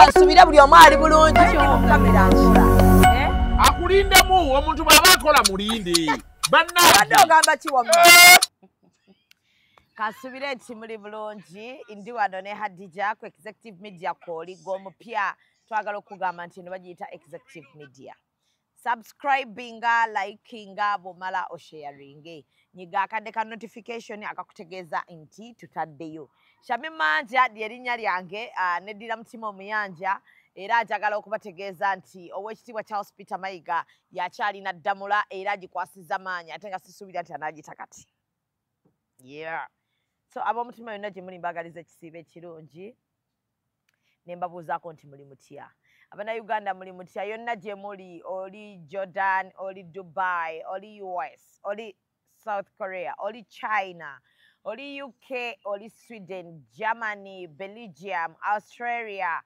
kansubira buli omu ali bulungi kamera nkola akulindemu omuntu bw'aba akola mulinde abadde ogamba kiwamma kansubire nti muli bulungi ndi wano ne Hadija ku Executive Media Call gw'omupya twagala okugamba nti eno bagiyita Executive Media subscribinga likinga bw'omala osharinge nyiga akadde ka notification akakutegeeza nti tutaddeyo Shami Manja lyerinnya lyange neddira mutima omuyanja era njagala okubategeeza nti ow'ekitiibwa Charles Peter Mayiga yakyalina ddamula era agikwasizza maanyi ate nga sisuubira nti anaagita kati so ab'omutima yonna gye muli mbagaliza ekisiibo ekirungi ne mbabuuzaako nti muli mutya Abannayuganda muli mutya yonna gye muli oli Jordan oli Dubai oli US oli South Korea oli China oli UK oli Sweden Germany Belgium Australia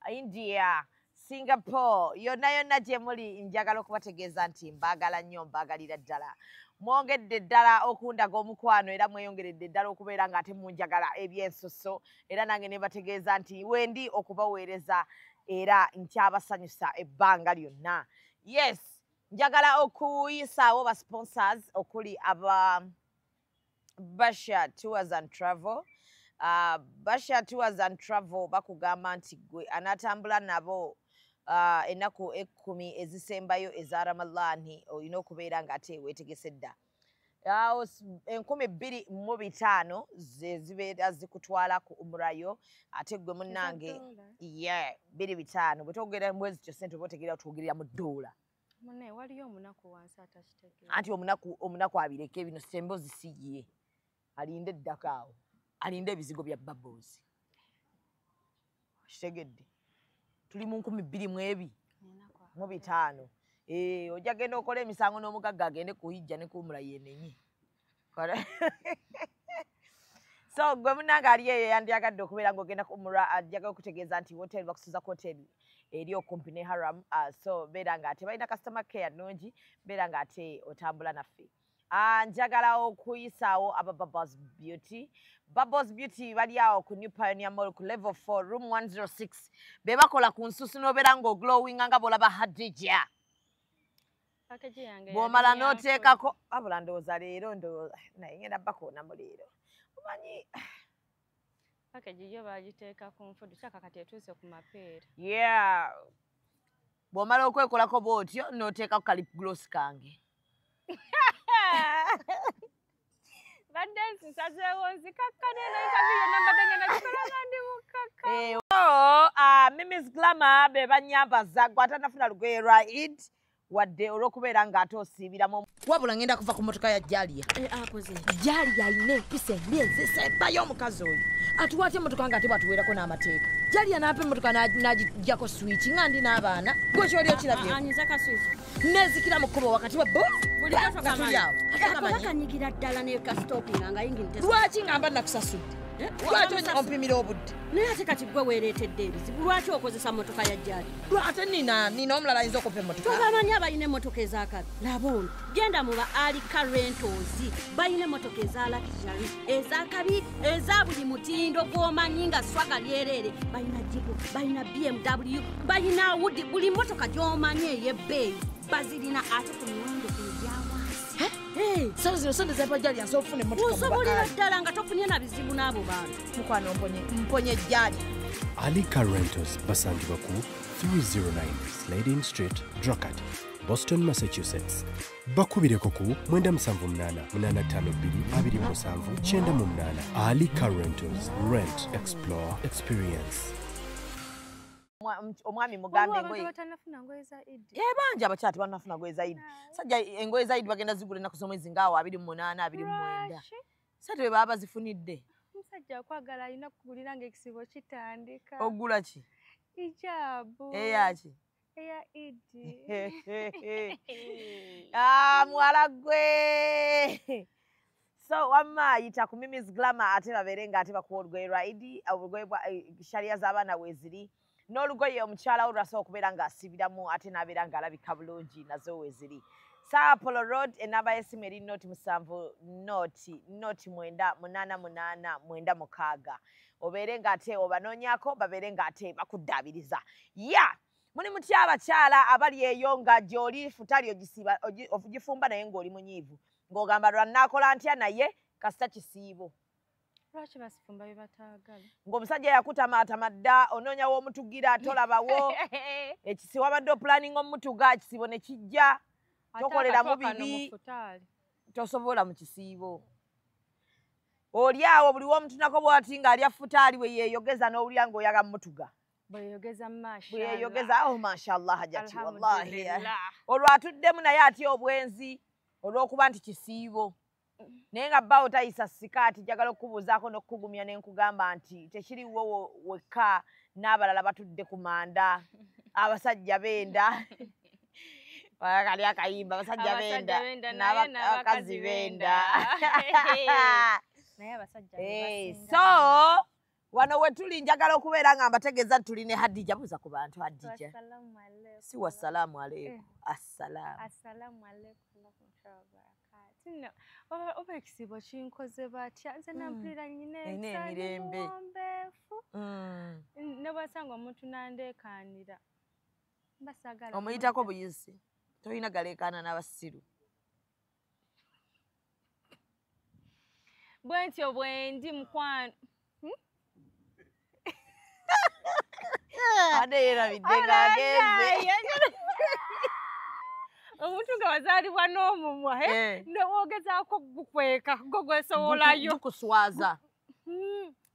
India Singapore yonna gye muli njagala okubategeeza nti mbaagala nnyo mbaagalira ddala mwongedde ddala okundaga omukwano era mweyongeredde ddala okubeera ng'ate munjagala ebyensoso era nange ne bategeeza nti wendi okubaweereza era nkyabasanyusa ebbanga lyonna yes njagala okuyisaawo ba sponsors okuli aba Basha Tours and Travel Basha Tours and Travel bakugamba nti gwe anatambula nabo ennaku 10 ezisembayo eza Ramadhan olina okubeera ng'ate weetegese dda 2500 ze zibeera zikutwala ku umrayo ate gwe munnange 2500 bwe togera mwezi kyo sente oba otegeera tuwogerera mu ddoola munne waliyo omunaku wansi atakitegeera anti omunaku abireke bino sembozi siye alinde eddaka awo alinde ebizigo bya bubbles kitegedde tuli mu 2200 ojja genda okola emisango n'omugagga agende kuhijja ne kuumula yenenye so gwe munnange ali eyo yandyagadde okubeera ng'ogenda kuumula ajjaga okutegeeza nti hoteri bakusuza ku hoteri eri okumpi ne Haram so beera ng'ate balina customer care nnungi beera ng'ate otambula naffe njagala okuyisaawo aba Bubbles Beauty Bubbles Beauty bali awo ku New Pioneer Mall ku level 4 room 106 be bakola ku nsusu n'obeera ng'oglowinga nga bw'olaba Hadija bw'omala n'oteekako wabula ndowooza leero naye ngenda bakoonamu leero omanyi package yo bagiteeka ku nfudu kyaka kati etuuse ku mapeera bw'omala okwekolako bw'otyo n'oteekako kalip gloss kange badde nsazeewo nzikakkane n'enkabiyo nambadde ngenda kikola nga ndi mukaka Mimi's Glamour be banyambaza gwe atanafuna lugoye lwa Eid wadde olw'okubeera ng'ate osiibiramu wabula ngenda kuva ku motoka ya Jaliya Jaliya ayina empisa embi ezisembayo omukazi oyo atuwa ate emotoka ng'ate bwatuweerako n'amateeka Jaliya n'apa emotoka n'agijjako switch nga ndi n'abaana gwe kyoli okirabye nezikira mu kkubo wakati wa akanyigira ddala nekastopinga nga yingintese lwaki ngamba nakusasudde lwaki ompimira obudde naye ate kati gwe weereetedde ebizibu lwaki okozesa motoka ya Jali ate nina omulala ayinza okumpa emotoka tobamanyi abalina emotoka ezakabi laba ono genda mu ba Alika Rentals balina emotoka eza luxury ezakabi eza buli mutindo gw'omanyi nga swaga lyerere balina Jeep balina BMW balina Audi buli motoka gy'omanyi ey'ebbeeyi bazirina ate ku miwendo egyawansi sala zino sente zepa Jali asobola okufuna emotoka osobolera ddala nga tofunye na bizibu n'abo bantu mukwano mponye Jali Alika Rentals basangibwa ku 309 Slade Street, Drogheda, Boston, Massachusetts. Bakubireko ku 978-252-278. Alika Rentals. Rent, explore, experience. omwami mugambe engoye batanafuna ngoye za Eid banja abakyala tebanafuna ngoye za Eid sajja engoye za Eid bagenda zigula ennaku z'omwezi ngaawo 28 29 sate bwe baba bazifunidde omusajja akwagala alina kugulira ng'ekisibo kitandika ogula ki ijabu eyaki eya Eid muwala gwe so wamma ayita ku Mimi's Glamour ate babeere ng'ate bakuwa olugoye lwa Eid olugoye bwa shaliya z'abaana weeziri n'olugoye omukyala wo lwasobola okubeera ng'asiibiramu ate n'abeera ng'alabika bulungi nazo weeziri Apollo Road enamba y'essimu eri noti 7 noti 988 9 6 obeere ng'ate obanoonyako babeere ng'ate bakuddaabiriza muli mutya abakyala abali eyo nga gy'oli futali ogifumba naye ng'oli munyiivu ng'ogamba lwannaakola ntya naye kasita kisiibo lwaki basifumba bye bataagala ng'omusajja yakutamaatama dda onoonya w'omutugira tolabawo ekisibo wabadde opulaninga omutuga ekisibo ne kijja tokoleramu bibi tosobola mu kisiibo oli awo buli w'omutunako bw'ati ng'alya futaali bwe yeeyogeza n'owulira ng'oyaga mutuga bweyeyogeza mashallah hajati wallahi olwo atuddemu naye atya obwenzi olw'okuba nti kisiibo naye nga bbaawo tayisa sikaati njagala okukubuuzaako n'okukugumya ne nkugamba nti tekiriwo wekka n'abalala batudde ku manda abasajja benda kali akayimba abasajja benda n'abakazi benda so wano we tuli njagala okubeera nga mbategeeza nti tuli ne Hadija buuza ku bantu Hadija si wassalaamu aleikum assalaamu oba ekisibo kinkoze batya nze nampulira nyina emirembe ne bwasanga omuntu nandeekaanira mbasagala omuyitako buyisi tolina galeekaana n'abasiru bwentyo bwendi mukwano ade yerabidde ng'agenze omuntu nga wazaalibwa n'omumwa nowogezaako gukweka go gwesowolayo gukuswaza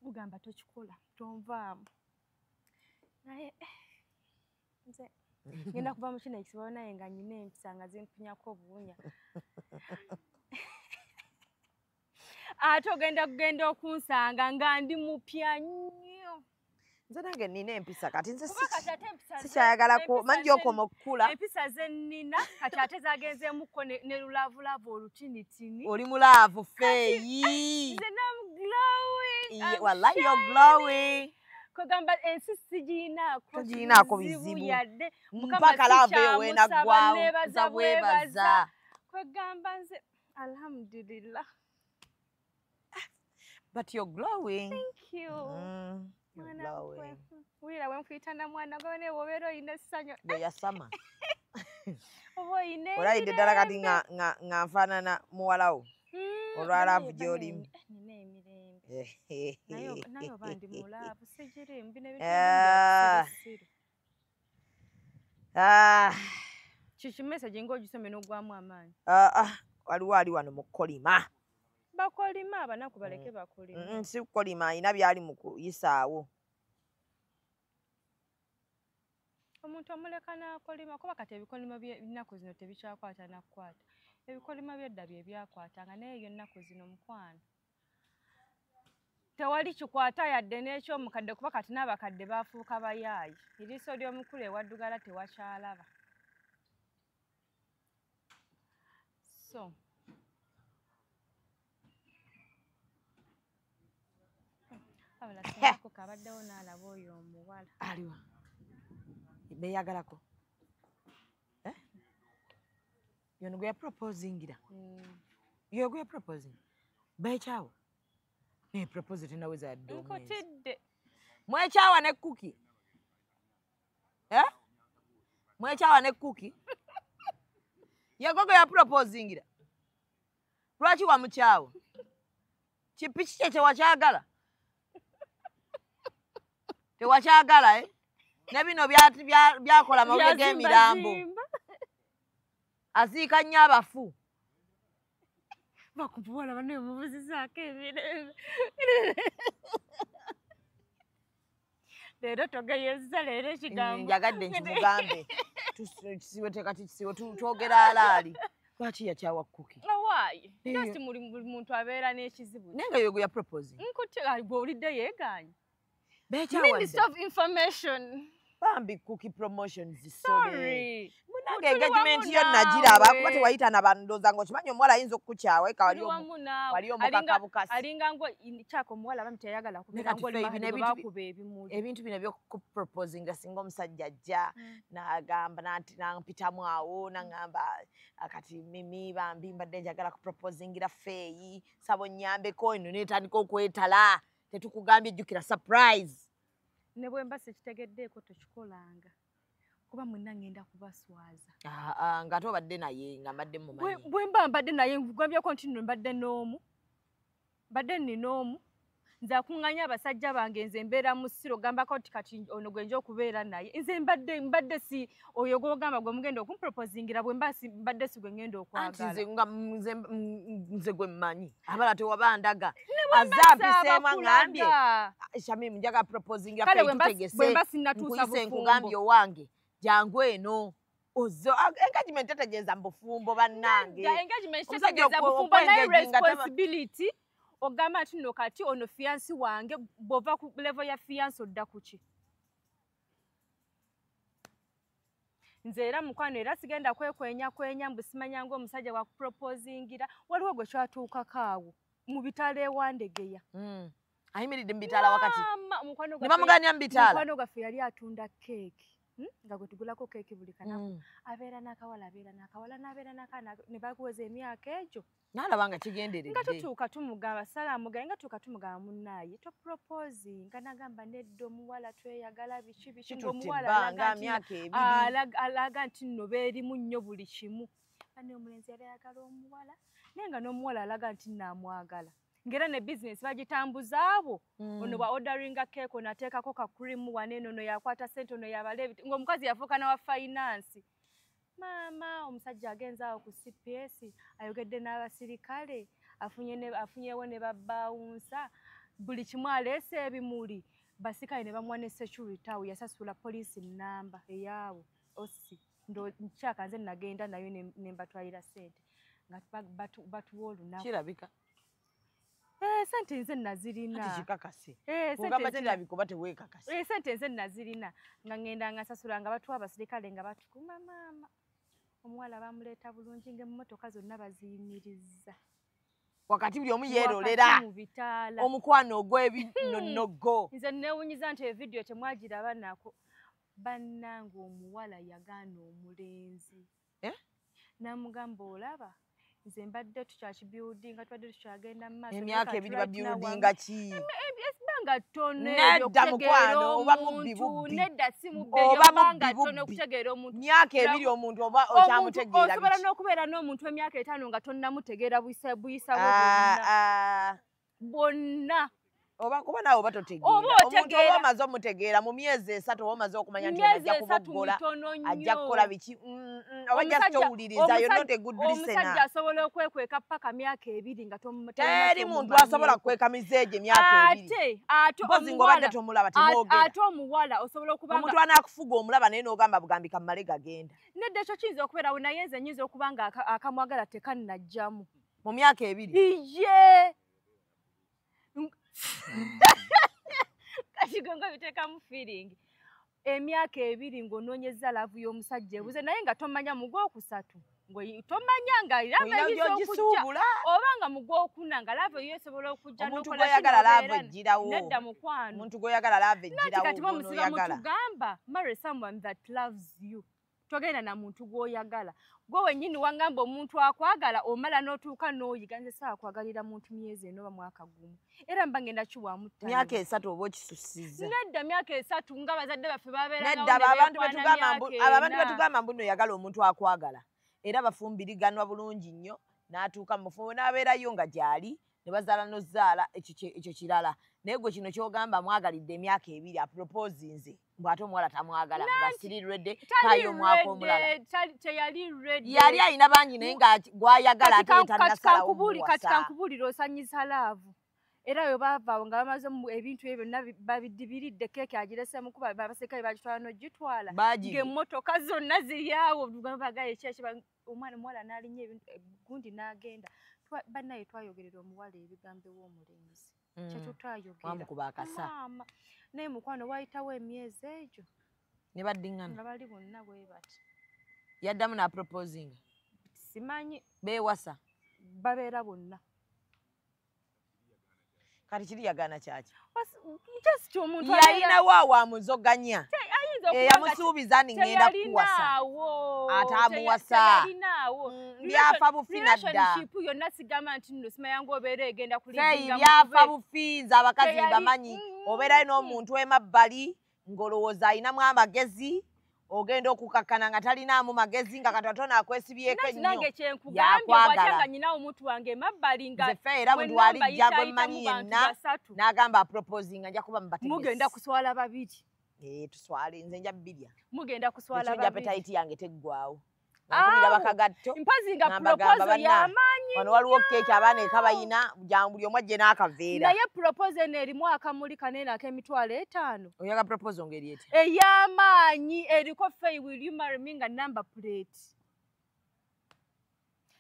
gugamba tokikola tonvaamu naye nze ngenda kuva mu kino ekisibo naye nga nyina empisa nga zimpunyako obuwunya ate ogenda okunsanga nga ndi mupya nnyo nze nange nina empisa kati nze sikyayagala manji okoma okukula empisa ze nnina kati ate zagenzeemuko ne lulavulava olutinitini oli mulaavu feeyi nze nam glowing wallahi you're glowing kwegamba ensi sigiinaako bizibu yadde mpaka laavu eyo weenaggwawo nza bwebaza kwegamba nze alhamdulillah but you're glowing thank you wira wenkuyitana mwana gwe naye wobeera oyina essanyu bweyasama oba oyina olabidde ddala kati nga nfaanana muwalawo olwalaavu gy'olimu nina emirembe naye oba ndi mulaavu sigirimu bino ebitubisiru kiki message ng'ogisome n'ogwamu amaanyi waliwo ali wano mu kolima bakolima abanaku baleke bakolima si kukolima ayina byali mu kuyisaawo omuntu omuleka n'akolima kuba kati ebikolima by'ennaku zino tebikyakwata nakukwata ebikolima by'edda bye byakwatanga naye eyo ennaku zino mukwano tewali kikwata yadde n'ekyomukadde kuba kati n'abakadde baafuuka bayaayi eriiso ly'omukulu ewaddugala tewakyalaba so abala sinako kabaddewo n'alaba oyo omuwala aliwa beeyagalako yono gwe yaproposingira yo gwe yaproposing beekyawa naye propose tenaweza yadde nkutidde mwekyawa ne kuki mwekyawa ne kuki yego gwe yaproposingira lwaki wamukyawa kipiki kye kyewakyagala tewakyagala ne bino byakola amawulire g'emirambo aziika nnyo abafu bakubuwala banaye mubuzizaako emirembe leero togeyeza leero ekigambo njagadde nkimugambe kisiwe tekati kisiwe twogera alaali lwaki yakyawa kuki awaayi just buli muntu abeera n'ekizibu naye nga yogo ya proposing nkuti bw'olidde yeegaanye beekyawadde Minister of Information bambi cookie promotions sorry munange engagement yo nagiraba kuba tewayita nabandoza ngo kimanyi omuwala ayinza okukukyawa eka wali omukaka bukasi alinga ngo kyako omuwala bambi teyagala kubeera ng'olibakuba ebimuli ebintu bino ebyokuproposinga singa omusajja ajja n'agamba nampitamu awo naŋŋamba kati mimi bambi mbadde njagala kuproposingira feeyi sabo nnyambeko eno neetandika okwetala tetukugambye jjukira surprise. Ne bwe mba sikitegeddeeko tokikolanga. Kuba mwenna ngenda kubaswaza. Ng'ate obadde naye nga mbadde mumanyi. Bwe mba mbadde naye ngugambye nti nno mbadde n'omu. Mbadde nnoomu. Nze akuŋŋanya abasajja bange nze mbeera mu ssiro gambako nti kati ono gwe nja okubeera naye. Nze mbadde si oyo gw'ogamba gwe mugenda okumproposingira bwe mba mbadde si gwe ngenda okwagala. Nze gwe mmanyi. Abala tewabandaga. Azampiseemu aŋŋambye. Shamim njaga proposingira kale bwe mba sinnatuusa bufumbo. Nkugambye owange. Jangu eno. Engagement tetegeeza mu bufumbo bannange. Engagement tetegeeza bufumbo naye responsibility. Ogamba nti nno kati ono fiansi wange bw'ova ku level ya fiansi odda ku ki? Nze era mukwano era sigenda kwenya mbu simanya ng'omusajja wakuproposingira waliwo gwe kyatuukako awo mu bitala ewandegeya. Ayimiridde mu bitala wakati. Ne bamuganya mu bitala. Mukwano gwaffe yali atunda keeki. Nga gwe tugulako keeki buli kanaku. Abeera n'akawala n'abeera n'akaana ne bakuweza emyaka egyo. Nalaba nga kigenderedde. Nga tutuuka tumugamba salaamugaye nga tuuka tumugamba munnaaye toproposinga nagamba nedda omuwala tweyagala biki ng'omuwala alaga nti nno beerimu nnyo buli kimu. Bane omulenzi yali ayagala omuwala naye nga n'omuwala alaga nti nnaamwagala. Ngera ne bizinesi bagitambuza abo ono wa orderinga keeki ono ateekako ka cream waneeno ono yakwata ssente ono yabaleebi ng'omukazi yafuuka n'awa finance. Maama omusajja agenza awo ku CPS ayogedde n'abasirikale afunyewo ne babbawunsa buli kimu aleese ebimuli basirikale ne bamuwa ne security awo yasasula poliisi nnamba eyaawo osi nkyaka nze nagenda nayo ne mbatwalira ssente nga batuwa olunaku. Kirabika. Sente nze nazirina. Kati kikakase. Kugamba kirabika oba teweekakase. Sente nze nazirina nga ngenda nga sasula nga batuwa abasirikale nga batukuma maama. Omuwala bamuleeta bulungi ng'emmotoka zonna baziyimirizza. Wakati buli omu yeerolera omukwano ogw'ebinnonogo. Nze neewunyiza nti evidiyo temwagiraba nako. Bannange omuwala yagaana omulenzi. N'amugamba olaba nze mbadde tukyakibuildinga tubadde tukyagenda mu maaso. Emyaka ebiri babuildinga ki? Banga ttono nedda mukwano oba mubbi nedda si mubbi obanga ttono okutegeera omuntu. Myaka ebiri omuntu oba okyamutegeera biki? Osobola n'okubeera n'omuntu emyaka 5 nga tonnamutegeera buyisa bonna. Oba kuba naawe oba totegeera. Omuntu oba omaze omutegeera mu myezi 3 oba omaze okumanya nti ajja kuboggola ajja kukola biki. Oba ajja kutowuliriza you're not a good listener. Omusajja asobola okwekweka paka myaka 2 nga teri muntu asobola kukweka mizeege myaka 2. Mpozi ng'obadde tomulaba temwogera. Ate omuwala osobola okubanga omuntu anaakufuga omulaba naye n'ogamba bugambika mmale gagenda. Nedda ekyo kiyinza okubeerawo naye nze nnyinza okuba nga akamwagala tekannajjamu mu myaka 2. Iye kati gonga biteekamu feeling. Emyaka 2 ng'onoonyeza laavu y'omusajja ebuze naye nga tomanya mu gw'okusatu tomanya nga laavu okujja oba nga mu gw'okuna nga laavu yo esobola okujja omuntu gw'oyagala laavu ejjirawo. Nedda mukwano omuntu gw'oyagala laavu ejjirawo. Kati bamusiba mutugamba marry someone that loves you. Togenda na muntu gw'oyagala. Gwe wennyini wangamba omuntu akwagala omala n'otuuka n'oyiga nze saakwagalira muntu myezi 4 oba mwaka gumu. Era mba ngenda kiwamu ttaano. Myaka 3 oba okisusiza. Nedda myaka 3 nga bazadde baffe babeera nedda abantu betugamba mbu nno oyagala omuntu akwagala. Era bafumbiriganwa bulungi nnyo n'atuuka mu bufumbo n'abeerayo nga gy'ali ne bazaala n'ozzaala ekyo kirala. Naye gwe kino ky'ogamba mwagalidde emyaka 2 aproposinze bw'ate omuwala tamwagala nga siri ready tayo omwaka omulala. Teyali ready. Yali alina bangi naye nga gw'ayagala ate tannasalawo muwasa. Kati kankubuulira osanyisa laavu. Era yo baava nga bamaze ebintu ebyo byonna babidibiridde keeki agireseemu kuba abasirikale bagitwala n'ogitwala. Ng'emmotoka zonna ziri awo bagaye kyeki omwana omuwala n'alinnya gundi n'agenda. Bannaye twayogerera omuwala ebigambo ew'omulenzi. Kyekyo twayogera. Wamukuba akasa. Naye mukwano wayitawo emyezi egyo. Ne baddiŋŋana. Nga bali bonna bwe bati. Yaddamu n'aproposinga. Simanyi. Beewasa. Babeera bonna. Kati kiri yagaana kyaki? Just omuntu yalinawo awamuzoganya. yamusuubiza ngenda kuwasa ate amuwasa byafa bufi nadda yonna sigamba nti nno simayanga obeera egenda byafa bufi nze abakazi bamanyi obeerayo n'omuntu emabbali ng'olowooza alinamu amagezi ogenda okukakkana nga talinaamu magezi nga katono akwesibyeko ennyo yakwagala nyinawo omuntu wange emabbali nga nze era buli walijja gwe mmanyi yenna n'agamba aproposinga nja kuba mubategesi mugenda kuswala babiri tuswale nze nja bbirya mugenda kuswala babiri appetite yange teggwawo nakubira bakagatto mpazi nga proposal y'amaanyi wano waliwo keeki abaana ekabayina buli omu ajje n'akaveera naye proposal erimu akamuli kanene ak'emitwalo 5 oyaga proposal ngeri eti ey'amaanyi eriko Faye will you marry me nga number plate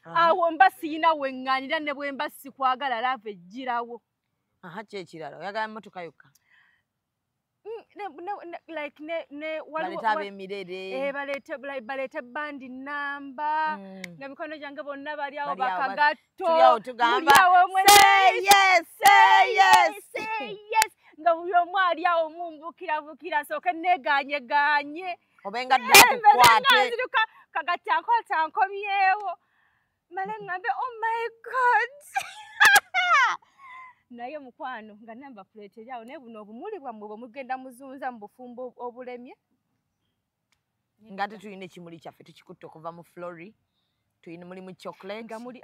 awo mba siyina weŋŋaanira ne bwe mba sikwagala lava ejjirawo kyekirala oyagala emmotoka yokka baleta abemirere balete bandi namba nga mikono gyange bonna bali awo bakagatto nga buli omu ali awo mumbukiravukira sooke neganyeganye obenga ddatukwate kagatankotankomyewo male ngambe oh my god naye mukwano nga namba plate eryawo naye buno obumuli bwammwe bwe mugenda muzunza mu bufumbo obulemye nga tetulina ekimuli kyaffe tukikutte okuva mu flori tulina mulimu chocolate nga muli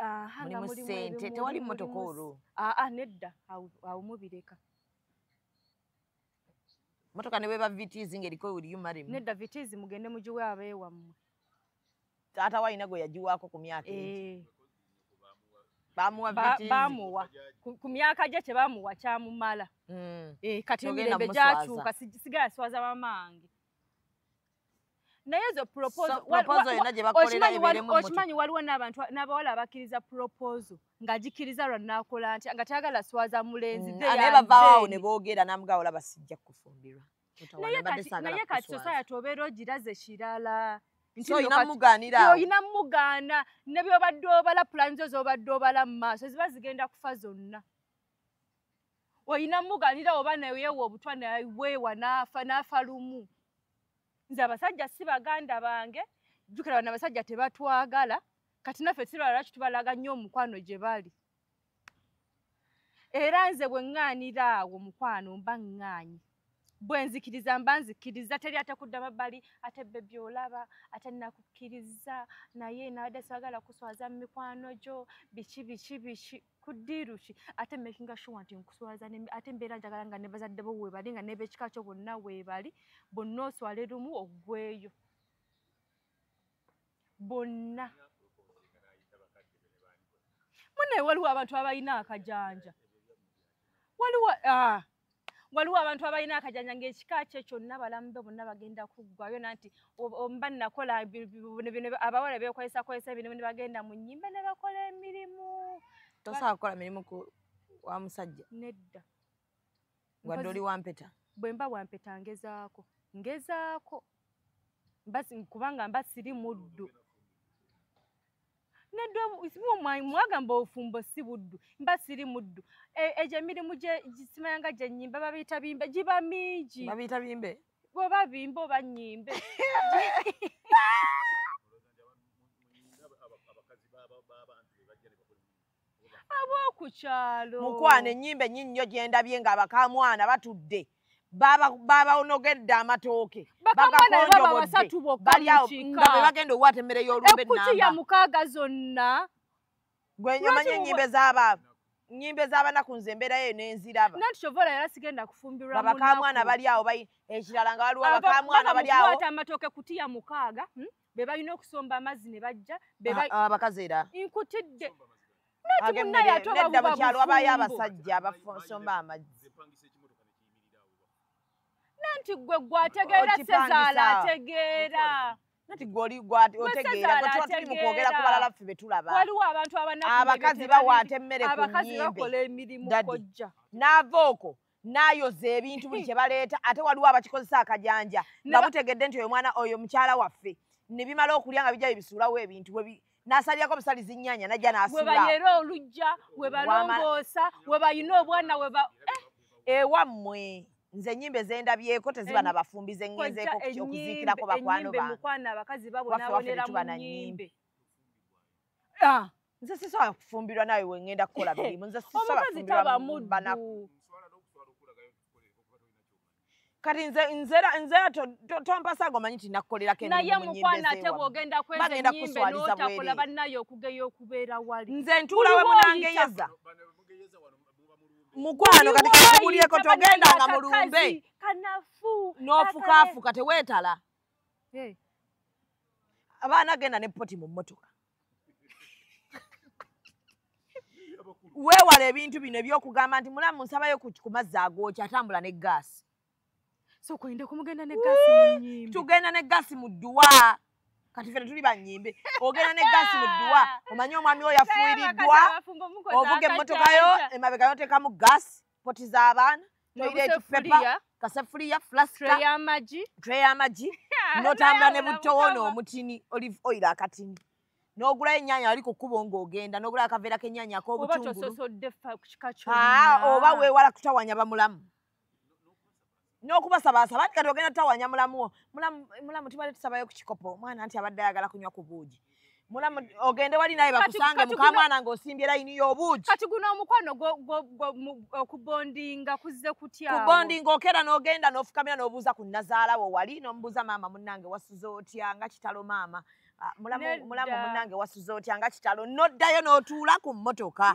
mulimu sente tewali mmotoka olwo nedda awo mubireka mmotoka ne bweba vitizi ng'eriko will you marry me nedda vitizi mugende mugiwe abeewammwe taata walina gwe yagiwaako ku myaka bamuwa ku myaka gye tebamuwa kyamumala kati emirembe gyakyuka sigala swaza mamange naye ezo okimanyi waliwo n'abawala abakkiriza proposal ng'agikiriza lwanaakola ntya nga tayagala swaza mulenzi naye bavaawo ne boogera namugaa olaba sijja kufumbirwa naye kati society obeera ogiraze kirala oyina mugaana ne byobadde obala pulani zo z'obadde obala mu maaso ziba zigenda kufa zonna oyina mugaanira oba nayewa obutwa naweewa n'afa lumu nze abasajja si baganda bange jjukira bano abasajja tebatwagala kati naffe sirala lwaki tubalaga nnyo omukwano gye bali era nze bwe ŋŋaanira awo mukwano mba ŋŋaanyi bwe nzikiriza mba nzikiriza teri ate kudda mabbali ate bbe byolaba ate nakukkiriza naye nabadde sagala kuswaza mu mikwano gyo biki kuddiiru ki ate makinga sure nti nkuswaza ate mbeera njagala nga ne bazadde bo weebali nga n'ebekika kyo bonna weebali bonna oswale lumu oggweyo bonna munaye waliwo abantu abalina akajanja waliwo abantu abalina akajanja ng'ekika kye kyonna balamu be bonna bagenda kuggwayo nanti mba nakola abawala beekolesakolesa ebintu ne bagenda mu nnyimba ne bakola emirimu tosobola kukola mirimu wa musajja nedda wadde oli wampeta bwe mba wampeta ngezaako kubanga mba siri muddu mwagamba obufumbo si buddu mba siri muddu egyo emirimu gisimayanga gye nnyimba babiyita bimbe giba mingi babiyita bimbe bw'oba bimbe oba nnyimbe ab'oku kyalo mukwano ennyimba ennyinyo gyendabye ng'abakamwana batudde babawonogedde amatooke bagakonjobodde nga bwe bagenda owaata emmere y'olumbe ekkutiya mukaaga zonna gwe omanyi ennyimba ez'abanaku nze embeerayo n'enziraba nanti kyovola yala sigenda kufumbirwa abakamwana bali awo ekirala nga waliwo abakamwana bali awo bakwata amatooke kutiya mukaaga be balina okusomba amazzi ne bajja abakazi era nkutidde nedda mu kyalo wabayo abasajja abasomba amazzi nanti gwe gwategeera Sezaala ategeera nati gwe otegeera gwe tuba tuli mu kwogera ku balala ffe be tulaba waliwo abantu abakazi bawaata emmere ku abakazi bakola emirimu kojja n'ava okwo n'ayoza ebintu buli kye baleeta ate waliwo abakikozesa akajanja nga butegedde nti oyo mwana oyo mukyala waffe ne bimala okulya nga bijja bibisuulawo ebintu n'asalirako busaliza nnyaanya najja n'asuula we bayera olujja we balongoosa we bayina obwana ewammwe nze nyimbe zendabyeko teziba nabafumbize ngenzeeko okuzikirako bakwano ba mukwana abakazi babonabonera mu nyimbe nze sisobola kufumbirwa nawe we ngenda kukola mirimu nze sisobola kufumbirwa banaku kati nzera tompasanga omanyi nti nakkolerako naye mukwana ate bw'ogenda kweza nyimbe n'otakola bannayo okugeya okubeera wali nze ntuula we munangeyeza mukwano kati kakubulyeko togendanga mu lumbe n'ofukaafuka teweetala abaana genda ne poti mu mmotoka weewala ebintu bino ebyokugamba nti mulamu nsabayo ku mazzi agookya atambula ne gaasi so kwenda kumugenda ne gaasi mu nyimbe tugenda ne gaasi mu dduwa kati ffe tuli bannyimbe ogenda ne gaasi mu dduwa omanyi omwami oyo yafuuyiriddwa ovuga emmotoka yo emabega yoteekamu gaasi poti z'abaana toyira ekipepa kasefuliya flaska tray y'amagi n'otambula ne butowono omutini olive oil akatini n'ogulayo ennyaanya wali ku kkubo ng'ogenda n'ogulayo akaveera k'ennyaanya ak'obutungulu oba weewala kutawanya bamulamu n'okubasabaasaba anti kati ogenda tutawanya mulamuwo mulamu tubadde tusabayo ku kikopo omwana nti abadde ayagala kunywa ku buugi mulamu ogende wali naye bakusange mukamwana ng'osimbye layini y'obuugi kati guno omukwano okubondinga kuzze kutyawo kubondinga okera n'ogenda n'ofukamira n'obuuza ku nnazaalawo wali n'omubuuza maama munnange wasuze otya nga kitalo maama mulamu munnange wasuze otya nga kitalo n'oddayo n'otuula ku mmotoka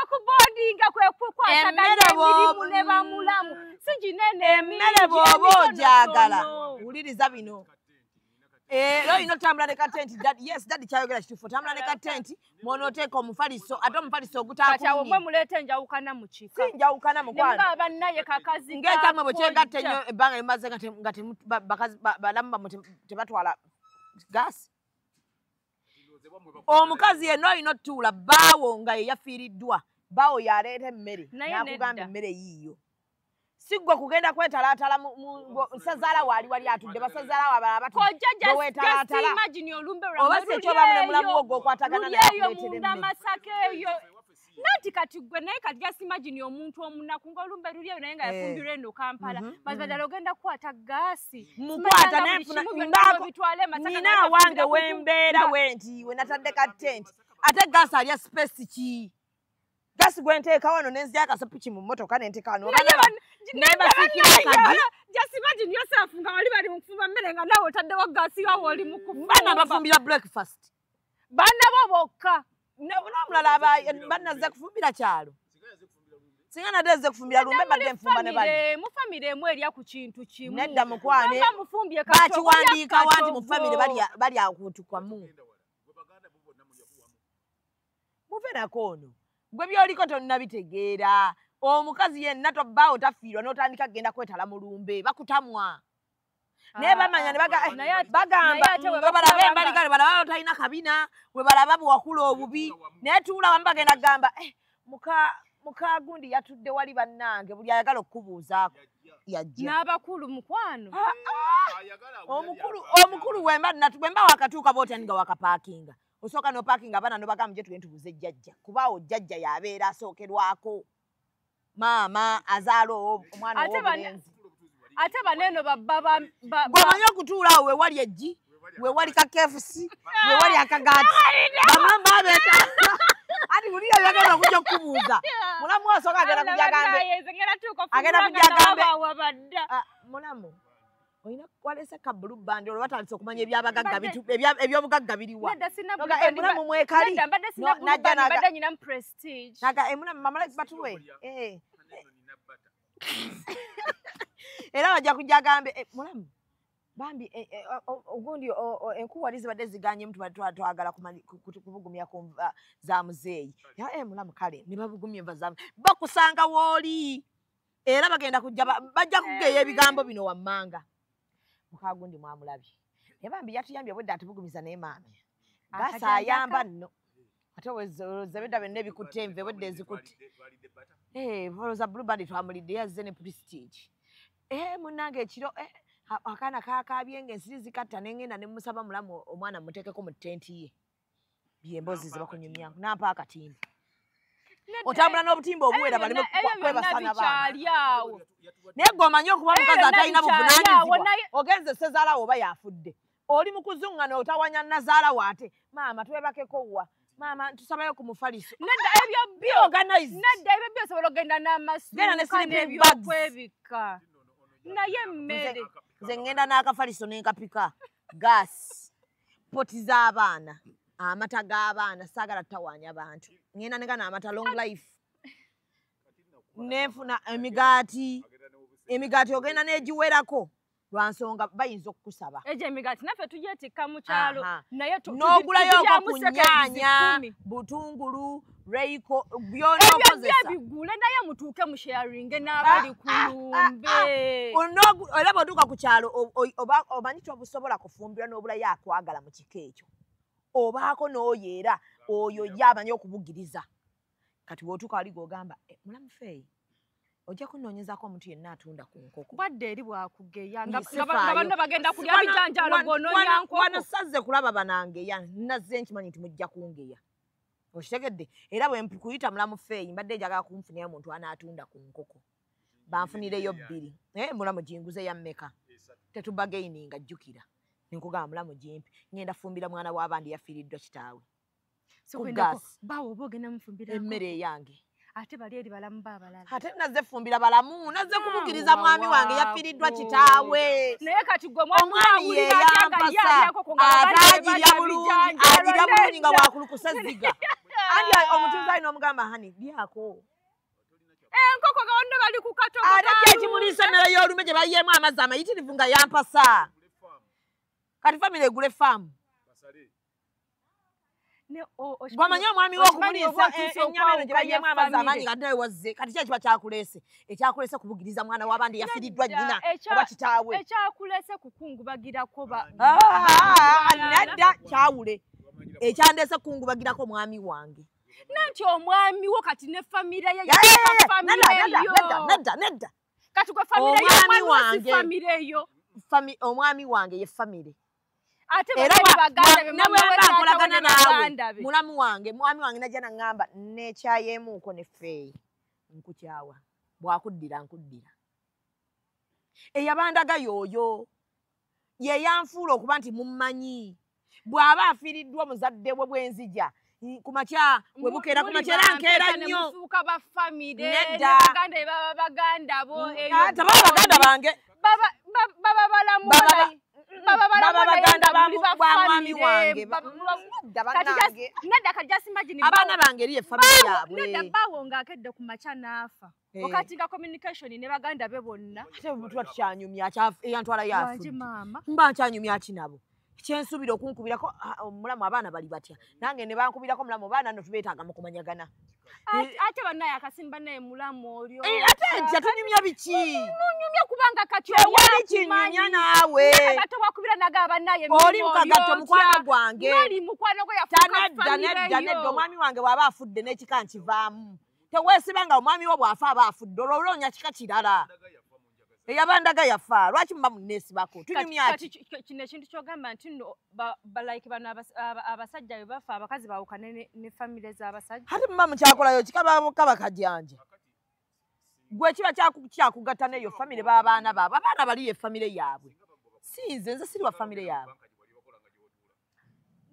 okubondinga kwe kukwataganya emirimu ne bamulamu siginene emmere bw'oba ogyagala wuliriza bino era olina otambula ne katenti yes dadi kyayogera kituufu otambula ne katenti mw'onooteeka omufaliso ate omufaliso ogutaakumye kati awo muleeta enjawukana mu kika si njawukana mukwano ne bannaye kakazi ng'ekyamwe bwe kyegatta ennyo ebbanga limaze nga balamu bamwe tebatwala gaasi omukazi yenna olina otuula baawo nga ye yafiiriddwa baawo yaleeta emmere n'akugamba emmere yiiyo si ggwe kugenda kwetalaatala sazaala waali wali atudde basazaala wabalala batweetalaatala oba si ekyobamu ne mulamu wo gw'okwatagana naye akuleetera emmere nati kati gwe naye kati just imagine omuntu omunaku ng'olumbe luli eyo naye nga yafumbirwa eno Kampala bazaddala ogenda kukwata gaasi mukwata nina awange wembeera wenti we natadde ka tenti ate gaasi alya space ki gaasi gwe nteeka wano nenzija akasepuki mu mmotoka nenteeka wano nebasiikira kadi just imagine yourself nga wali bali mu kufumba mmere nga nawe otaddewo gaasi wawe oli mu kufumba baana bafumbira breakfast baana bo bokka n'omulala banazze kufumbira kyalo singa nadde azze kufumbira lumbe badde nfumba ne bali mu famire emu erya ku kintu kimu nedda mukwane mufumbye bakiwandiikawo nti mu famire bali akutukwamu muve nako ono gwe byoliko tonnabitegeera omukazi yenna tobbaawo tafiirwa n'otandika kgenda kwetala mu lumbe bakutamwa naye bamanya ne bagamba nga balaba embaliga we balaba otalina kabina we balaba bwewakula obubi naye tuula wamu bagenda kugamba muka gundi yatudde wali bannange buli ayagala okukubuuzaako yajja n'abakulu mukwano omukulu wemba wakatuuka bootya nga wakapaakinga osooka n'opaakinga abaana n'obagamba gye tugende tubuuze jjajja kubaawo jjajja yabeera asookerwako maama azaala omwana ow'obulenzi ate baneno gwemanyi okutuula awo wewali eggi wewali ka KFC wewali akagaati bamulamu babeeta ati buliyo byagenda okujja okukubuuza mulamu osooka agenda kujagambe mulamu olina walese ka blue band olwo batandise okumanya ebyobugagga biriwa mulamu mwekali mulamu mamala batuwe era bajja kujja agambe mulamu bambi ogundi enkuwali zibadde ziganye mtu twagala kubugumya ku za muzeeyi mulamu kale ne babugumya enva zamu bakusanga wooli era bagenda kujja bajja kugeya ebigambo bino wammanga mukagundi mwamulabye naye bambi yatuyambye bwedda atubugumiza naye maama gaasi ayamba nno ate zebedda byonna ebikutte enve bwedda ezikutte olowooza blue band twamulidde yazze ne prestige munnange ekiro akaana kaakaabye ng'ensiri zikatta nengenda ne musaba mulamu omwana muteekeko mu tenti ye byembozi zibakunyumyanku nampa akatimba otambula n'obutimba obuwera baleme kwebasana baana. Naye gwomanyi okuba omukazi atalina buvunaanyizibwa ogenze ssezaala wo oba yafudde oli mu kuzunga otawanya nazaala waate maama twebakeko wa maama tusabayo ku mufaliso nedda ebyo ebyo osobola ogenda n'amasuka n'ebyokwebika naye mmere nze ngenda n'akafaliso n'enkapika gaasi poti z'abaana amata g'abaana saagala tutawaanya abantu ngenda negana amata long life nefuna emigaati ogenda n'egiwerako lwansonga bayinza okukusaba ejo emigaati naffe tugyetikka mu kyalo naye n'ogulayoko ku nnyaanya butungulu reiko byonookozesa bigule naye mutuuke mu sharinge n'abali ku lumbe era bw'otuuka ku kyalo omanyi tobusobola kufumbira n'obulayo akwagala mu kiko ekyo obaako n'oyeera oyo ye amanyi okubugiriza kati bw'otuuka wali g'ogamba mulamu feeyi ojja kunoonyezaako omuntu yenna atunda ku nkoko bwadde eri bwakugeya nga banno bagenda kulya bijanjalo gw'onoonya nkoko wano sazze kulaba banangeya nazze nkimanyi nti mujja kungeya okitegedde era bwe kuyita mulamu feeyi mbadde njagala kunfunirayo omuntu anaatunda ku nkoko banfunireyo 2 mulamu jinguze ya mmeka tetubageininga jjukira nkugamba mulamu jimpi ngenda fumbira mwana w'abandi yafiiriddwa kitaawe bawo oba ogenda mufumbira emmere eyange ate bali eri balamu baabalala ate nazze fumbira balamu nazze kumukiriza mwami wange yafiiriddwa kitaawe naye kati gwe omwami ye yampasa atagirya bulungi nga wakulukusa ziga andi omutunzi alina omugamba hani lyako enkoko gawonna bali ku katogo ate kyekimuliisa emmere y'olume gye bayiyeemu amazzi amayitirivu nga yampasa kati famire egule faamu gwamanyi omwami w'okumuliisa ennyama eno gye bayiyeemu amazzi amangi nga ddawe wazze kati kye kiba kyakuleese ekyakuleese kubugiriza mwana w'abandi yafiiriddwa nnyina oba kitaawe ekyakuleese kukungubagirako nedda kyawule ekyandeese kukungubagirako omwami wange nanti omwami wo kati ne famire ye nedda kati gwe famire yo famire yo omwami wange ye famire era nkolagana naawe mulamu wange mwami wange najja naŋŋamba nekyayeemuuko ne feeyi nkukyawa bwakuddira nkuddira eyabandaga yooyo ye yanfuula okuba nti mummanyi bw'aba afiiriddwa muzadde we bwenzija kumakya webukeera kumakya era nkeera nnyo nedda baganda bo tababa baganda bange baba balamu baganda bamwami wange nedda kajja simagini abaana bange eri efamire yaabwe nedda baawo ng'akedde ku makya n'afa wakati nga communication ne baganda be bonna ate tuba tukyanyumya eyantwala wangi yafudde maama mba nkyanyumya kinabo kyensuubira okunkubirako omulamu abaana bali batya nange ne bankubirako mulamu baana no tubeetaaga mu kumanyagana ate bannaye akasimba naye mulamu olyo ate ntya tunyumya biki nyumya kubanga kati tewali kinyumya naawe kati wakubira naga bannaye oli mukagatto mukwano gwange oli mukwano gwe yafuuka nedda omwami wange bw'aba afudde n'ekika nkivaamu teweesibanga omwami wo bw'afa aba afudde olwoloonya kika kirala eyabandaga yafa lwaki muba munneesibako tunyumya ki kino ekintu kyogamba nti nno like bano abasajja bwe bafa abakazi baawukane ne famire z'abasajja ate muba mukyakolayo kikaba kajanja gwe kiba kyakugatta n'eyo famire b'abaana baabwe abaana baliyo efamire yaabwe si nze siri wa famire yaabwe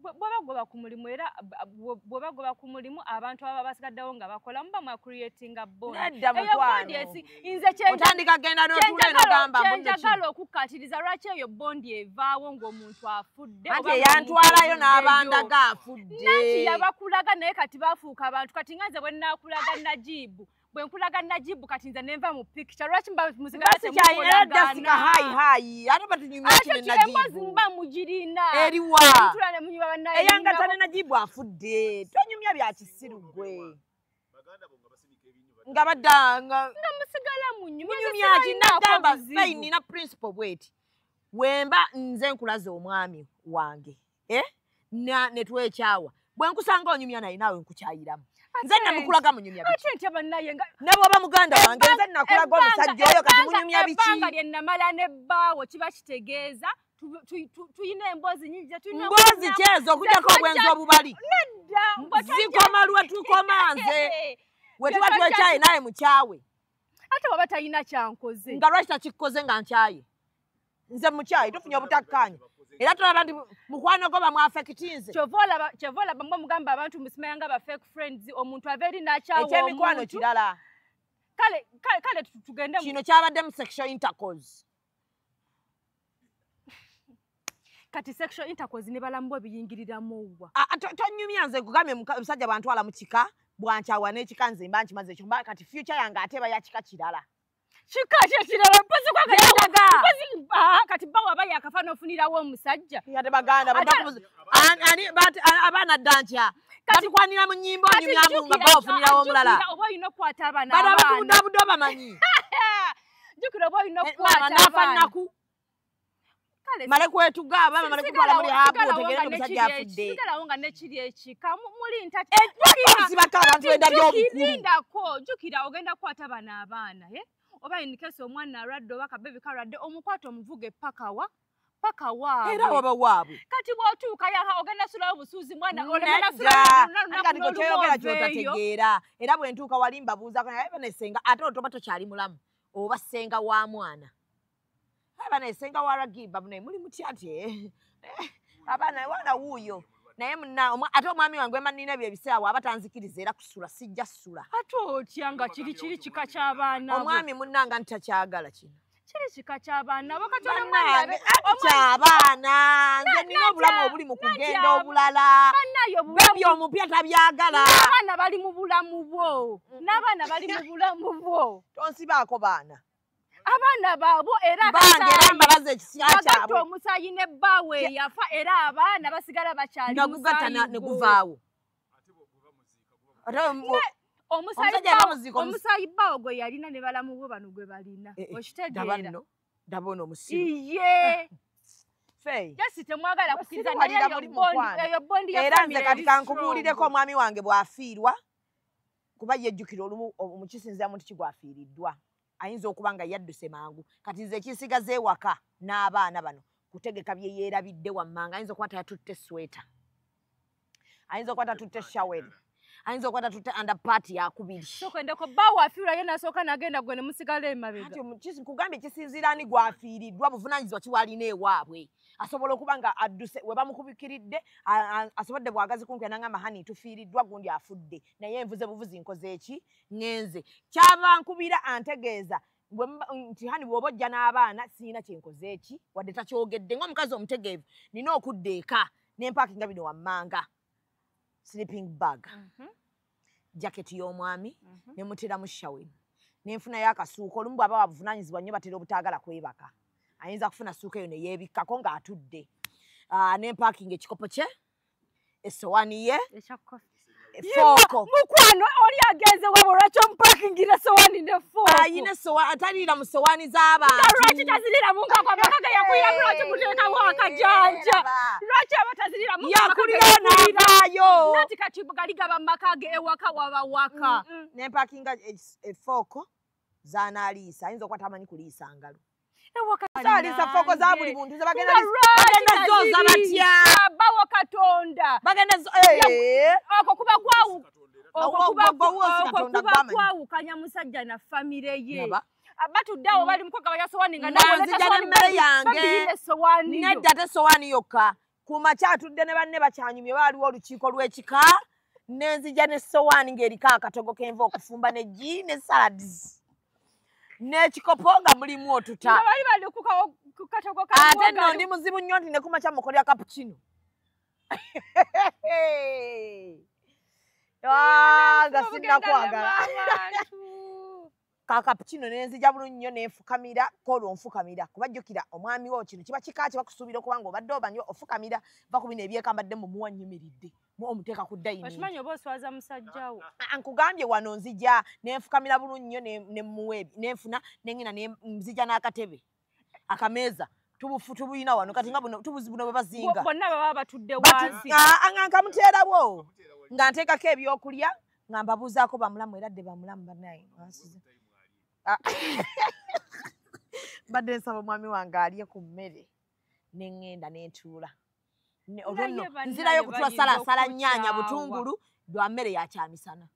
bw'abagoba ku mulimu era bw'abagoba ku mulimu abantu aba basigaddewo nga bakola muba mwa creatinga bond nedda mukwano nze otandika genda n'otuula n'ogamba kyenjagala okukkatiriza lwaki eyo bondi evaawo ng'omuntu afudde ate eyantwalayo n'abandaga afudde nanti yabakulaga naye kati bafuuka abantu kati nga nze bwe nnaakulaga najibu bwe nkulaga najibu kati nze nenva mu picture lwaki mba musigala temukolagana hayi ate batunyumya kine najibu mba mugirina eriwa eyangatane najibu afudde tonyumya bya kisiru gwe nga baddanga nga musigala munyumya ki nagamba nina principle bweti wemba nze nkulaze omwami wange netwekyawa bwe nkusanga onyumya naye naawe nkukyayiramu nze namukulaga munyumya biki ne bw'oba muganda wange nze nakulaga omusajja oyo kati munyumya biki ebbanga lye namala n'ebbaawo kiba kitegeeza tuyina emboozi nyingi mboozi kyezo okugyako obwenzi obubali zikoma lwe tukoma nze Wetuba tuwekyaye naye mukyawe. Ate baba talina kyankoze. Nga lwaki takikoze nga nkyaye. Nze mukyaye tufunye obutakkaanya. Era tulaba nti mukwano gwo bamwafekitinze. Kyovola bamwe mugamba abantu musimayanga ba fake friends omuntu aveeri n'akyawa omuntu. Ekyemikwano kirala. Kale tugende kino kyabadde mu sexual intercourse. Kati sexual intercourse ne balamu biyingiriramu wa. Tonyumya nze kugambye omusajja bwantwala mu kika bwankyawa n'ekika nze mba nkimaze ekyo kati future yange ate baya kika kirala. Kika kirala mpozi kwa kati bawa baya akafa n'ofunirawo omusajja. Yate baganda abaana ddankya batukwanira mu nnyimba onyumyamu nga bawafunirawo omulala. Oba olina okukwata abaana bana bakubudabuda bamanyi. Jukira oba olina okukwata abaana. Male kwetuga baba male kutwala muri hapo otegere omusajja afudde. Sigalawo nga nekiri ekika muli ntati. Sibaka abantu enda by'obukulu. Lindako jukira ogenda kukwata bana abaana oba in case omwana alwadde oba kabebi kalwadde omukwata omuvuge paka wa. Era waba waabwe. Kati bw'otuuka yaha ogenda sulawo busuuzi mwana olemana kati kyogera kyotategeera. Era bwe ntuuka wali mbabuuzako naye banesenga ate otoba tokyali mulamu oba senga wa mwana. Abana esenga waragiba bune muli mutyate. Abana wana wuyo. Naye munna ate omwami wange emanina bye biseera waba tanzikiriza era kusula sijja sula. Ate otyanga kiri kika ky'abaana. Omwami munnanga ntakyagala kino. Kiri kika ky'abaana bakatona mwana ky'abaana nze nina obulamu obuli mu kugenda obulala. Bebi omupya tabyagala. N'abaana bali mu bulamu bwo. N'abaana bali mu bulamu bwo. Tonsibaako baana. Abaana baabo era bange mbabaze ekisya kyabwe. Omusayi ne bbawe yafa era abaana basigala bakyali musayi. Ne guvaawo. Omusayi bbawo gwe yalina ne balamu bwe bano gwe balina. Okitegeera. Dabono omusiru. Iye. Fey. Jasi temwagala kukkiriza naye eyo bondi ya family. Era nze kati kankubuulireko omwami wange bw'afiirwa. Kuba yejjukira olumu omukisinzira muntu kigwafiiriddwa. Ayinza okuba nga yadduse mangu kati nze ekisigaze ewaka n'abaana bano kutegeka bye yeerabidde wammanga. Ayinza okuba tatutte sweta, ayinza okuba tatutte shaweri, ayinza okuba tatutte underpart yakubiri. Sokwendeko bbawo afiirwa ye nasooka nagenda gwe ne musigala emabega. Kugambye ekisinziira ani gwafiiriddwa buvunaanyizibwa kiwalina ewaabwe. Asobola okuba nga adduse we bamukubikiridde asobodde bwagazi kumpi anangamba hani tufiiriddwa gundi afudde naye nvuze buvuzi nkoze eki ngenze. Kyava nkubira antegeeza nti hani bw'oba ojja n'abaana sirina kyenkoze eki wadde takyogedde ng'omukazi omutegeevu nina okudda eka n'empaakinga bino wammanga sleeping bag jaketi y'omwami ne muteramu shaweri n'enfunayo akasuuka olumu bw'aba wabuvunaanyizibwa nnyo batera obutaagala kwebaka. Ayinza kufuna suuka eyo ne yeebikkako ng'atudde. N'empaakinga ekikopo kye, essowaani ye, fooko. Mukwano oli agenze wabwe lwaki omupaakingira essowaani ne fooko? Ayina essowaani ataliira mu ssowaani z'abantu. Lwaki taziriira mu nkako amaka ge yakuliramu lwaki muteekawo akajanja? Lwaki aba taziriira mu nkako yakulira n'avaayo. Nati kati gali gaba mu maka ge ewaka waba waka. N'empaakinga effooko z'anaaliisa. Ayinza okuba tamanyi kuliisa ngalo. Salisa foko za buli muntu bagenda zoza batya bawo katonda bagenda okukuba kwawu okukuba kwawu kanya musajja na family ye abatuddawo bali mukoga bayasowani nga nawe nzija n'emmere yange nedda tesowani yokka kumakya atudde ne banne bakyanyumye baaliwo olukiiko lw'ekika nenzija n'essowaani ng'eriko akatogo kenva okufumba n'eggi ne saladies n'ekikopo nga mulimu otuta. Ate nno ndi muzibu nnyo nti ne kumakya mukolya cappuccino. Nga sinnakwagala. Ka cappuccino ne nzija bulungi nnyo n'enfukamira kolo nfukamira kuba jjukira omwami wo kino kiba kika kibakusuubira okuba ng'obadde obanyo ofukamira va ku bino ebyekambadde mu muwa nnyimiridde omuteeka ku dayini. Okimanyi oba oswaza musajjawo. Nkugambye wano nzija n'enfukamira bulungi nnyo ne muweebi n'enfuna n'engina nzija n'akatebe akameeza tubuyina wano kati nga buno tubuzi buno bwe bazinga. Bonna baba batudde wansi. Nga nkamuteerabwo nga nteekako ebyokulya nga mbabuuzaako bamulamu era dde bamulamu bannaye wansize. Badde nsaba omwami wange alye ku mmere n'eŋŋenda n'entuula. Nzirayo kutula salasala nnyaanya butungulu lwa mmere ya kyamisana.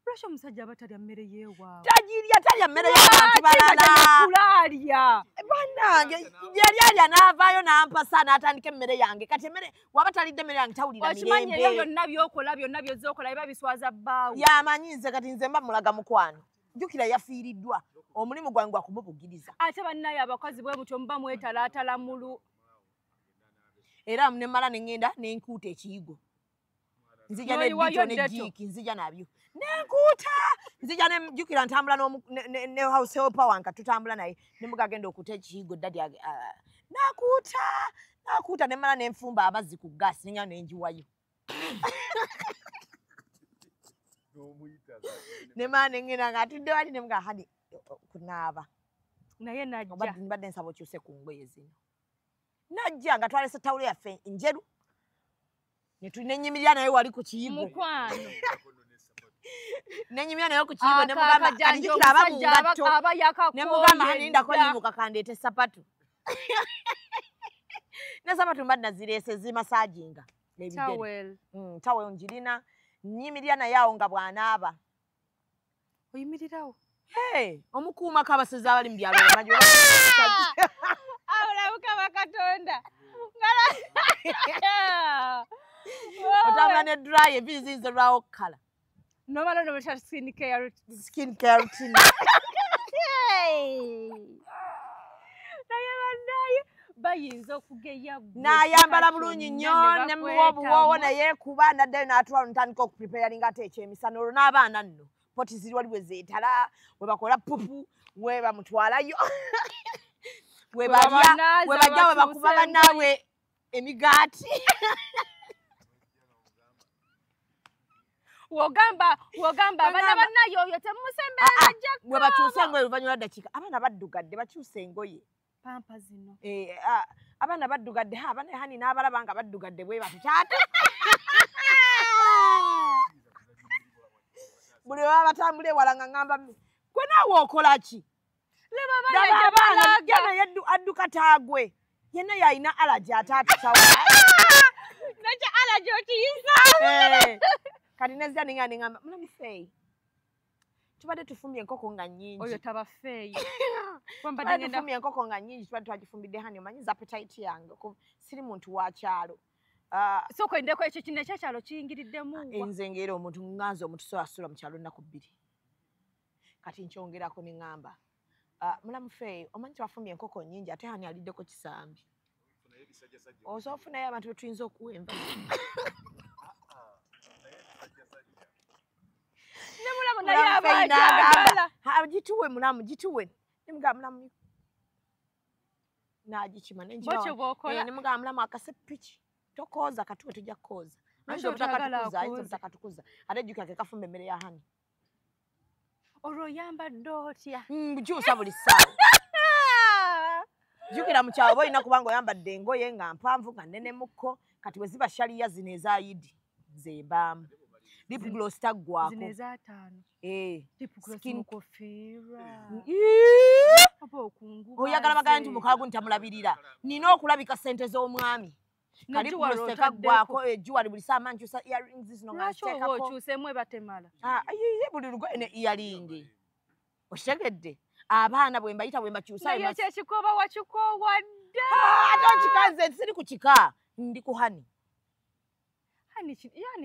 Lwaki omusajja abatalya mmere yeewaawo? Tajirya talya mmere y'abantu balala. Kulaalya. Bannange yali alya n'avaayo n'ampasa n'atandika emmere yange. Kati emmere waba talidde emmere yange tawulira mirembe. Okimanyi ebyo byonna by'okola byonna by'ozookola biba biswaza bbaawo. Yamanyi nze kati nze mba mulaga mukwano. Jjukira yafiiriddwa. Omulimu gwange gwa kumubugiriza. Ate bannaye abakazi bwe mutyo muba mwetalaatala mulu. Era ne mmala ne ŋŋenda ne nkuuta ekiyigo. Nzija n'eddito n'ejjiiki nzija nabyo. Nenkuuta nzija ne jjukira ntambula ne house helper wange tutambula naye ne muga agenda okuuta ekiyigo ddadi nakuuta ne mmala ne nfumba amazzi ku gaasi n'engano ne njiwayo. Ne mmala ne ŋŋenda ng'atudde wali ne muga hani kunaaba. Naye najja. Mbadde nsaba okyuse ku ngoye zino. Najja nga twalese tawulo yaffe njeru. Nenyimirira naye wali ku kiyigo. Mukwano. Nenyimirira naye ku kiyigo ne mugamba alijukira aba mu ngatto. Ne mugamba hanindako yimuka kandeete sapatu. Ne sapatu mbadde nazireese zimasaaginga. Towel. Towel njirina. Nyimirira naye awo nga bw'anaaba. Oyimirirawo? Omukuuma kabasezi abali mu byalo bamanyi Olabuka bakatonda. Otambula ne dry enviiri ziyinza olwawo okukala. Nomala nomesha skin care routine. Naye bannaye bayinza okugeya gwe. N'ayambala bulungi nnyo ne muwa obuwoowo naye kuba naddayo n'atwala ntandika okupreparinga ate ekyemisana olwo n'abaana nno. Poti ziri wali bwe zeetala, we bakola pupu, we bamutwalayo. We bajja we bakuba bannaabwe emigaati. Wogamba abaana bannaye oyo temumusembera ajja. We bakyuse engoye oluvannyuma ddakiika. Abaana baddugadde bakyuse engoye. Pampa zino. Abaana baddugadde abaana hani n'abalaba nga baddugadde bwe bati taata. Buli baba batambula ewala nga ŋŋamba gwe naawe okola ki? Laba abaana adduka taagwe. Yenna yalina alaji ataatusawo. Nakyo alaji okiyisa. Kati nezija neŋŋamba mulamu feeyi. Tubadde tufumbye enkoko nga nnyingi. Oyo taba feeyi. Tubadde tufumbye enkoko nga nnyingi tubadde twagifumbidde hani omanyiza appetite yange. Siri muntu wa kyalo. Soko ndeko ekyo kino ekyakyalo kiyingiriddemu. Nze ngera omuntu nganze omuntu so asula mu kyalo nnaku bbiri. Kati nkyongerako ne ŋŋamba. Mulamu feeyi omanyi twafumbye enkoko nnyingi ate hani aliddeko kisambi. Osobola okufunayo abantu be tuyinza okuwa enva. Ne mulamu naye abaagala. Gituwe mulamu gituwe. Ne mugamba mulamu n'agikima ne ngira. Ne mugamba mulamu akase piki. Tokooza katuwe tujja kukooza. Ayinza obutakatukuza. Ate jjukira ke kafumba emmere ya hani. Olwo oyambadde otya? Bukyusa buli ssaawa. Jjukira mu kyalo olina kubanga oyambadde engoye nga mpanvu nga nnenemuko kati bwe ziba shaliya zino eza Yidi zembaamu. Lip gloss taggwako. Zino eza 5. Lip gloss mukofiira. Oyagala bagala nti mukaagu ntamulabirira. Nina okulabika ssente z'omwami. Kali ku gloss tekaggwako ejjuwali buli saa mankyusa earrings zino nga nziteekako. Lwaki okyuseemu ebatemala? Buli lugoye ne earring. Okitegedde? Abaana bwe mbayita bwe mbakyusa. Naye kyekikooba wakikoowadde. Ate okikanze siri ku kika. Ndi ku hani.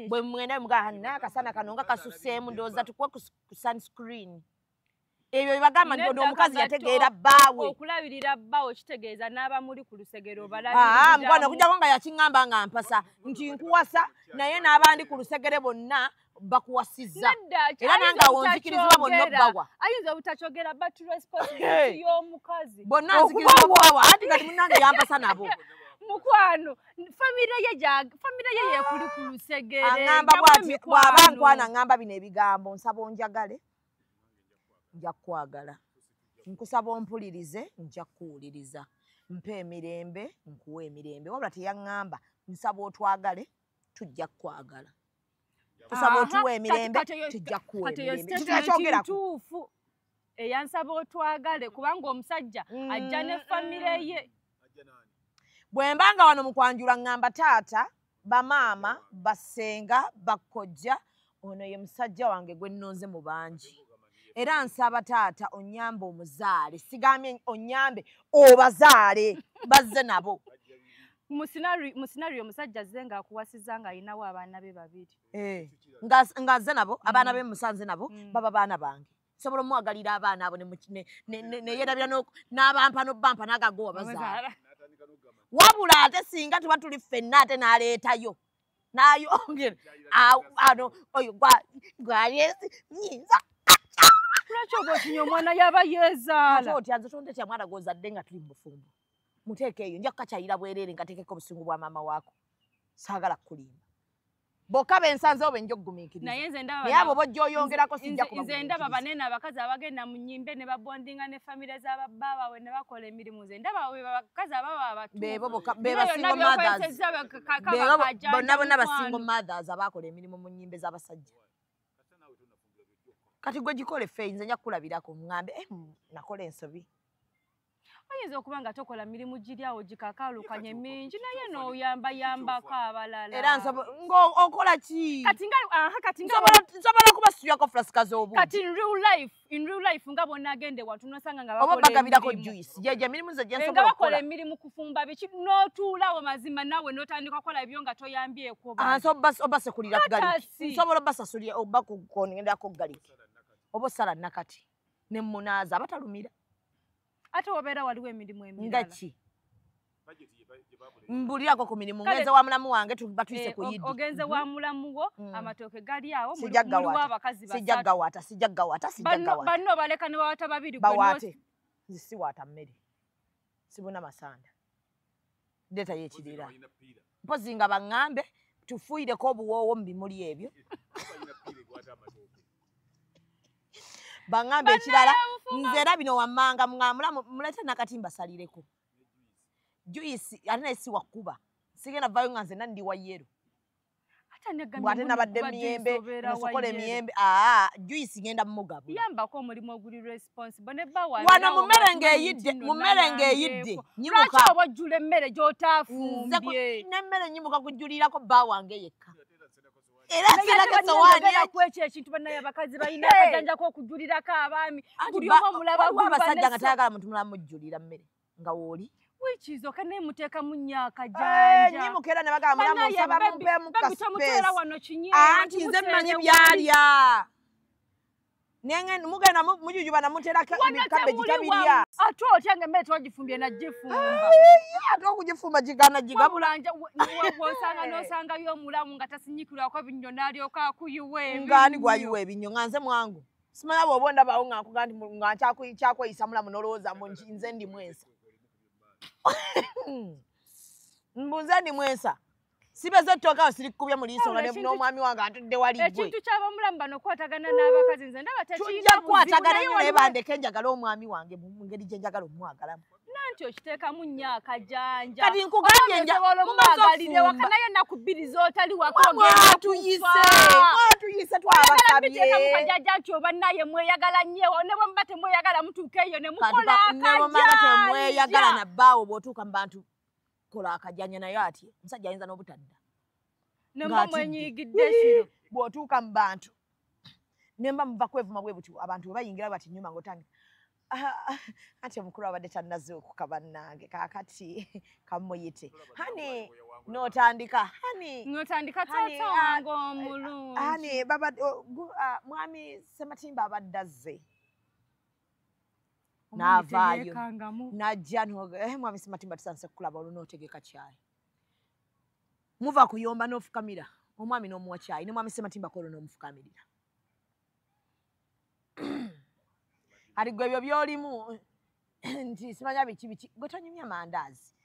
Bwe mwenda mga hani naye akasana kano nga kasuseemu ndowooza tukuwe ku sunscreen. Ebyo bibagamba nti ono omukazi yategeera bbaawe. Okulabirira bbaawe kitegeeza n'aba muli ku lusegere obalabirira. Mukwano okujjako nga yakiŋŋamba nga mpasa nti nkuwasa naye n'abandi ku lusegere bonna bakuwasizza. Era nange awo nzikirizibwa bonna obbawa. Ayinza obutakyogera but responsibility y'omukazi. Bonna nzikirizibwa obbawa anti kati munnange yampasa nabo. Mukwano famire ye yekuli ku lusegere. Aŋŋamba bw'ati bw'aba nkwana aŋŋamba bino ebigambo nsaba onjagale. Nja kwagala. Nkusaba ompulirize nja kuwuliriza. Mpe emirembe nkuwa emirembe. Wabula teyaŋŋamba nsaba otwagale tujja kwagala. Tusaba otuwa emirembe tujja kuwa emirembe. Ntuufu eyansaba otwagale kubanga omusajja ajja ne famire ye. Bwe mbanga wano mu kwanjula ŋŋamba taata, bamaama, basenga, bakojja, ono ye musajja wange gwe nnonze mu bangi. Era nsaba taata onyambe omuzaale. Sigambye onyambe obazaale bazze nabo. Mu scenario musajja zenga akuwasiza nga alinawo abaana be babiri. Ngazze nabo abaana be musanze nabo baba baana bange. Sobola omwagalira abaana abo ne yerabira n'abampa n'obampa n'agagowa bazaala. Wabula ate singa tuba tuli ffenna ate n'aleetayo. N'ayongera ano oyo gwalesi nyinza. Lwaki oba okinya omwana yaba yeezaala? Ate otya nze tontetya mwana gw'ozadde nga tuli mu bufumbo. Muteeke eyo nja kukakyayira bwereere nga teekeko obusungu bwa maama waako. Saagala kulimba. Bokka bensanze obe nja okugumiikiriza. Naye nze ndaba naye abo bojja oyongerako sijja kubagumiikiriza. Nze ndaba banene abakazi abagenda mu nnyimbe ne babondinga ne famire z'ababba baabwe ne bakola emirimu. Nze ndaba abakazi ababa abatuufu. Be basingle mothers. Bonna bonna basingle mothers abakola emirimu mu nnyimbe z'abasajja. Kati gwe gikole ffe nze nja kukulabirako ŋŋambe nakola ensobi. Oyinza okuba nga tokola mirimu giri awo gikakaalukanye mingi naye n'oyambayambako abalala. Era okola ki? Kati nsobola kubasubyako fulasika z'obuugi. Kati in real life nga bonna agende watu nosanga nga bakola bagabirako juice. Jeje emirimu ze gyensobola okukola. Nga bakola emirimu kufumba biki n'otuulawo mazima nawe n'otandika kukola ebyo nga toyambyeko. Obasekulira galiki. Nsobola obasasulira obakukongerako galiki. Oba osala nakati ne munaaza abatalumira. Ate obeera waliwo emirimu emirala. Ngaki? Mbulirako ku mirimu ngenze wa mulamu wange batuyise ku yidi. Ogenze wa mulamu wo amatooke gali awo muliwo abakazi basatu. Sijja gawaata. Banno baleka ne bawaata babiri. Bawaate. Nze siwaata mmere. Sibuna masanda. Ndeeta y'ekirira. Mpozi nga baŋŋambe tufuireko obuwoowo mu bimuli ebyo. Bangambe ekirala nze era bino wammanga mwamula mulete nakatimba salireko juice ate naye si wakuba sigenda vayo nga nze nandi wa yero ate nabadde miyembe musokola emiyembe juice ngenda mugabo yambako omulimu oguli responsible ne bawa wana mu mmere ng'eyidde nyimuka lwaki obajjula emmere gy'otaafumbye n'emmere nyimuka kujjulirako bba wange yekka. Era seraka sowani yakweche ekintu banaye abakazi balina akajanja ko kujulirako abaami buli omu mulaba abasajja nga tayagala muntu mulamu mujjulira mmere nga wooli wikizo kane muteeka mu nnyaka janja nyimukera ne bagamba mulamu nsaba mumpe mu kaspace wano kinye anti nze mmanyi byalya nengen mugenda mujujubana muteraka cabbage tabirya ate otya nga emmere twagifumbye najifumba ate okugifumba gigana gigabulanja wosanga n'osangayo omulamu nga tasinyikirwako ebinyo n'alyoka akuyiwa ebinyo ngaani gwayiwa ebinyo nga nze mwangu simanya bw'oba ndabawo ng'akuga nti nga nkyakweyisa mulamu n'olowooza mbu nze ndi mwensa mbunze ndi mwensa sibeze ettooka sirikubye mu liiso nga n'omwami wange atudde wali gwe ekintu ky'abamulamu bano kwatagana n'abakazi nze ndaba tujja kwatagana nnyo naye bandeke njagala omwami wange mu ngeri gye njagala omwagalamu nanti okiteekamu nnyaka janja kati nkugambye omwagalire waka naye ennaku bbiri z'otali mwatuyise twabasabye kajajja nti oba naye mweyagala nnyo ne bwe muba temweyagala mutuuka eyo ne mukola akajanja temweyagala na bbaawo bw'otuuka mu bantu kola akajanja naye ati musajja ayinza n'obutadda nemba mwenyigidde kiro bw'otuuka mu bantu nemba muva kwevuma bwe butyo abantu bwe bayingira bati nnyuma ng'otandika ati omukulu abadde tannazuukuka bannange kaakati kamuyite hani n'otandika n'otandika taata wange omulungi hani mwami Sematimba abadde azze n'avaayo n'ajja mwami Sematimba tusanse kukulaba olwo n'otegeka kyayi muva kuyomba n'ofukamira omwami n'omuwa kyayi ne mwami Sematimba kolo n'omufukamirira ati gwe ebyo by'olimu nti simanya biki gwe tonyumya mandaazi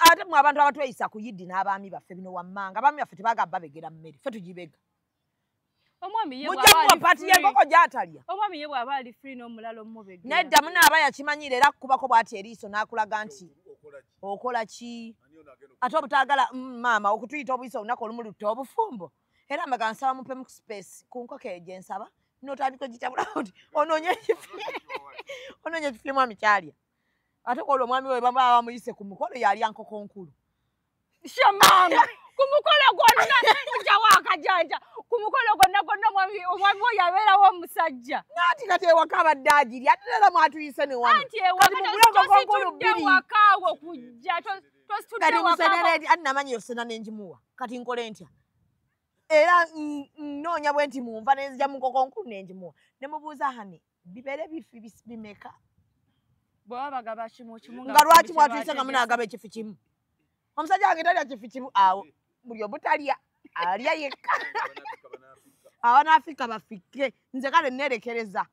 ate mwe abantu abatweyisa ku yiddi n'abaami baffe bino wammanga abaami baffe tebagamba begera mmere ffe tugibega mujjamuwa paati y'enkoko gy'atalya omwami ye bw'aba ali free n'omulala omubegera nedda munaaba yakimanyira era akubako bw'ati eriiso n'akulaga nti okola ki ate obutaagala maama okutuyita obuyisa olunaku olumu lutta obufumbo era mbaga nsaba mupemu space ku nkoko eyo gye nsaba n'otandika ogitabula oti onoonya ekifye mwami kyalya ate kolwo omwami we baba bamuyise ku mukolo yalya nkoko nkulu shamama kumukolo gonna kujja wakajanja kumukolo gonna mwami oyo abeerawo omusajja nati kati ewaka abadde agiri ate era mwatuyise ne wano anti ewakatositudde wakaawo kujja tositudde musenereti ati namanyi yosena nenjimuwa kati nkole ntya era nnoonya bwe nti munva nenzija mukokonkulu nenjimuwa ne mubuuza hani bibere bifi bimeka bw'aba bagaba kimu kimu nga lwaki mwatuyise nga munaagaba ekifu kimu omusajja wange talya kifu kimu awo buli obutalya alya yekka abanaafrika bafike nze kale nerekereza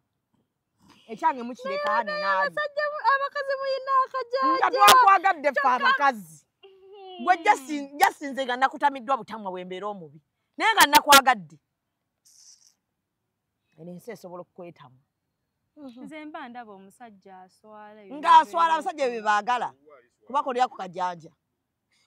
ekyange mukireka hani naali abakazi muyina akajanja nga twakwagadde ffe abakazi gwe jasinze nga nakutamiddwa butamwa bwembeera omubi naye nga nakwagadde eno ensi esobola okukwetamu nze mba ndaba omusajja aswala ng'aswala abasajja bye baagala kubakolera ku kajanja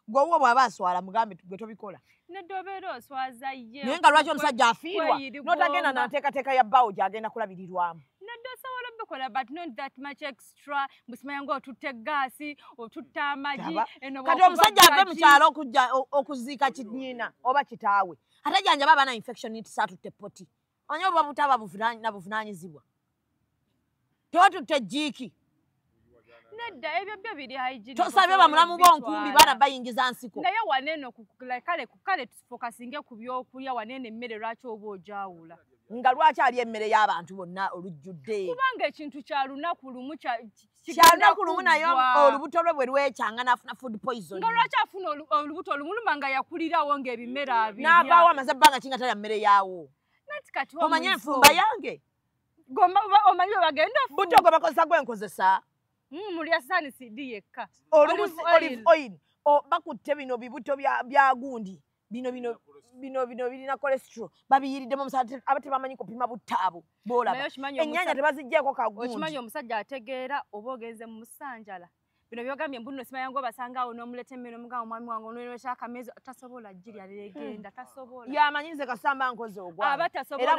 gwewo bw'aba aswala mugambe gwe tobikola nedde obeera oswaza ye naye nga lwaki omusajja afiirwa n'otagenda nateekateeka ya bbaawo gy'agenda kulabirirwamu nedde osobola obikola but not that much extra mbusimanya ng'otutta eggaasi otutta amagi kati omusajja ave mu kyalo okujja okuziika kinnyina oba kitaawe ate janjaba abaana infection ntisatutte poti onye oba butaba buvunaanyizibwa tewatutte jiiki nedda ebyo byo biri hygiene tosabye bamulamu bonkumbi baana bayingiza nsiko naye waneeno kale tufokasinge ku byokulya waneeno emmere lwaki oba ogyawula nga lwaki ali emmere y'abantu bonna olujjudde kubanga ekintu kya lunaku lumu kyalunaku lumu naye olubuto lwe bwe lwekyanga n'afuna food poison nga lwaki afuna olubuto olumuluma nga yakulirawo ng'ebimera abirya n'avaawo amaze ebbanga kinga talya mmere yaawo nati kati omanye enfumba yange omanyi we bagenda buto gwe bakozesa gwenkozesa mulya sanisidi yekka olive oil bakutte bino bibuto bya gundi bino birina cholesterol babiyiriddemu omusajja aba tebamanyi kupima buttaabo boolaba ennyanja tebaziggyeko kagundi okimanyi omusajja ategeera oba ogenze mu musanjala bino byogambye mbuno simanya ngo basangaawo n'omuleta emmere omugamba omwami wange onwekyakamezi tasobola girya legenda tasobola yamanyize kasamba nkoze ogwa tasobola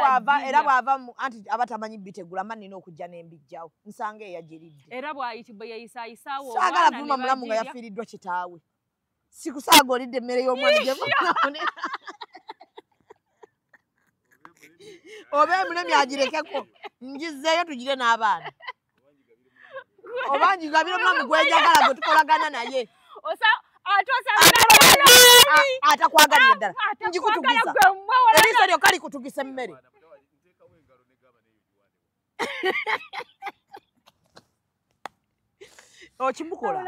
era bw'ava anti aba tamanyi bitegula mma nina okujja n'embijjawo nsanga eyagiridde era bwe yeyisaayisaawo saagala kuluma mulamu nga yafiiriddwa kitaawe sikusaaga olidde emmere y'omwami gye oba emulemi agirekeko njizzeeyo tugire n'abaana oba njigabire omwami gwenjagala gwe tukolagana naye atakwagalira ddala njikutugiza eriiso lyokka likutugisa emmere okimukola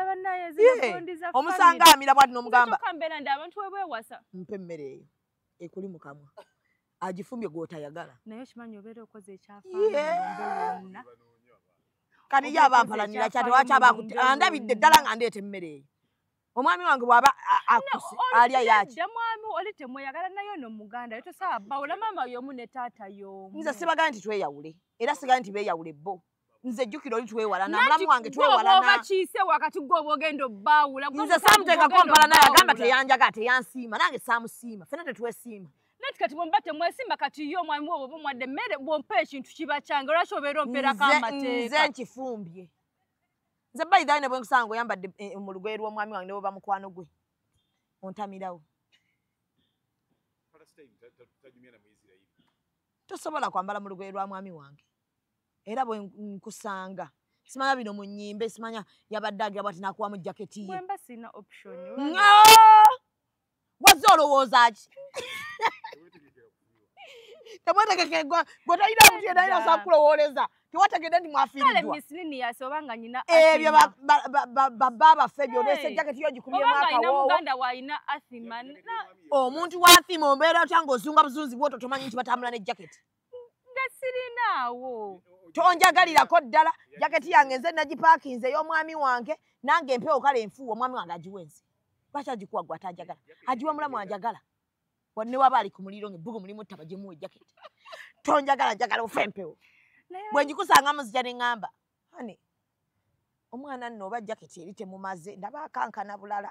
omusanga amira bwati n'omugamba mpa emmere eyo ekuli mu kamwa agifumbye gw'otayagala naye okimanyi obeera okoze ekyafaanana kati ye abampalanira kyate waki andabidde ddala nga ndeeta emmere eyo omwami wange bw'aba alya yaki mwami oli temweyagala naye ono muganda ye tosaba bawula maama y'omu ne taata y'omu nze sibagala nti tweyawule era sigala nti beeyawule bo nze jjukira oli twewalana mulamu wange twewalana oba kiise wakati gw'oba ogenda obbaawula nze saamuteekako mpalana yagamba teyanjagala teyansiima nange saamusiima ffenna tetwesiima nati kati bwemba temwesimba kati ye omwami woba oba omwadde emmere bw'ompa ekintu kiba kyange olwaki obeera ompeerako amateeka nze nkifumbye nze bayidhayi ne bwe nkusanga oyambadde mu lugoye lw'omwami wange ne bwe bamukwano gwe ontamirawo tosobola kwambala mu lugoye lwa mwami wange era bwe nkusanga simanya bino mu nnyimbe simanya yabadde agira bwati nakuwamu jaketi ye bwemba sina option wazze olowooza ki temwetegeke gwetalina omuntu yenalina osobola kulowooleza tewategedde nti mwafiiriddwa ebyo babba baffe byolese jaketi yo gikubyemu akawoowo omuntu waathima ombeera otya ng'ozunga buzunzi bwoto tomanyi nti batambula ne jaketi nga sirinaawo tonjagalirako ddala jaketi yange nze nagipaakinze ey'omwami wange nange empewo kale enfuuwa omwami wange agiwenze lwaki agikuwa gwe atajagala agiwa mulamu ajagala ne waba ali ku muliro ng'ebbugu mulimu ttaba gyemuwa ejaketi tonjagala njagala ofa empewo bwe ngikusanga muzija ne ŋŋamba ani omwana nno oba jaketi eri temumaze ndaba akankana bulala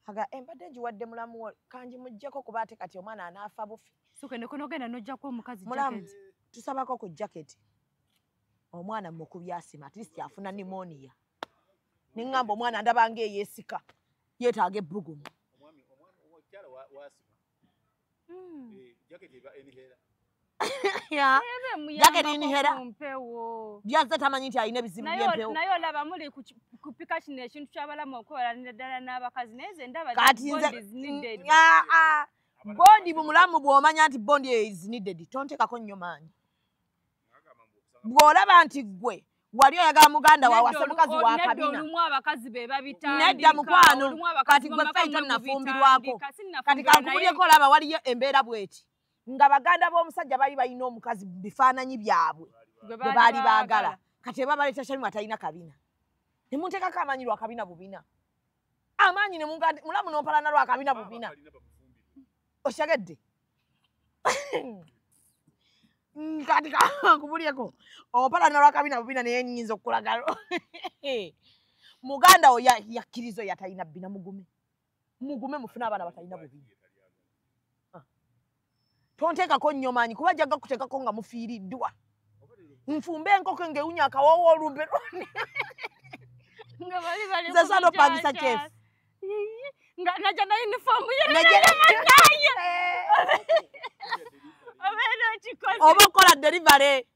aga embadde ngiwadde mulamu wo kangimugyeko kuba ate kati omwana anaafa bufi sokendekonogenda nojjako omukazi mulamu tusabako ku jaketi omwana mukubya asima at least afuna pneumonia ne ŋŋamba omwana ndaba ng'eyeesika yeetaaga ebbugumu Ya jacket inihera byaza tamanyi nti alina ebizibu by'empewo nayo olaba muli kupika kino ekintu ky'abalamu okola ddala n'abakazi neze ndaba kati nze bondi bumulamu bw'omanya nti bondi is needed tontekako nnyo maanyi bw'olaba nti gwe wali oyagala muganda waawe ase mukazi wa kabina nedda mukwano kati gwe ffeito nafumbirwako kati kankubulyeko olaba waliyo embeera bweti nga baganda b'omusajja bali balina omukazi bifaananyi byabwe gwe baali baagala kati eba baleeta kyalimu atalina kabina ne munteekako amaanyi lwa kabina bubina amaanyi ne mulamu n'opalana lwa kabina bubina oshagedde kati kankubulyeko opalana lwa kabina bubina naye nnyinza okukulagalo muganda wo yakkirizo yatalina bina mugume mufune abaana batalina bubina tonteekako nnyo maanyi kuba jjaga kuteekako nga mufiiriddwa nfumbe enkoko ng'ewunya akawoowo olumbe lwani nze sano pangisa chefu naja na uniform oba okola delivery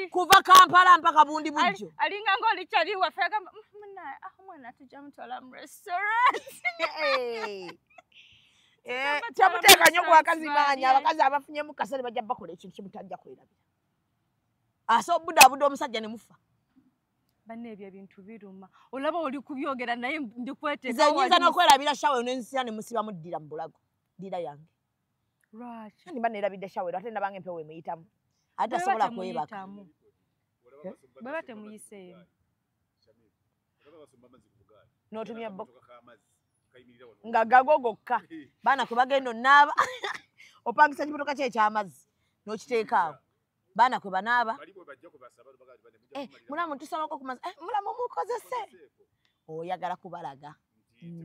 kuva Kampala mpaka Bundi Bujjo alinga ngoli chali wafega mwana tujja mutwala mu restaurant kyamuteeka nnyo ku bakazi maanyi abakazi abafunye mu kasere bajja bakola ekintu kyemutajja kwerabira ase obudaabuda omusajja ne mufa banne ebyo ebintu biruma olaba oli kubyogera naye ndikweteeka nze nyinza n'okwerabira shawe n'ensira ne musibamu ddira mu bulago ddira yange lwaki ndi baneerabidde shawe ate nabanga empewo emuyitamu ate tasobola kwebaka baba temuyiseemu n'otumya nga gago gokka baana kwe bagenda onaaba opangisa ekimotoka kye eky'amazzi n'okiteeka awo baana kwe banaaba mulamu tusalako ku mazzi mulamu mukozese oyagala kubalaga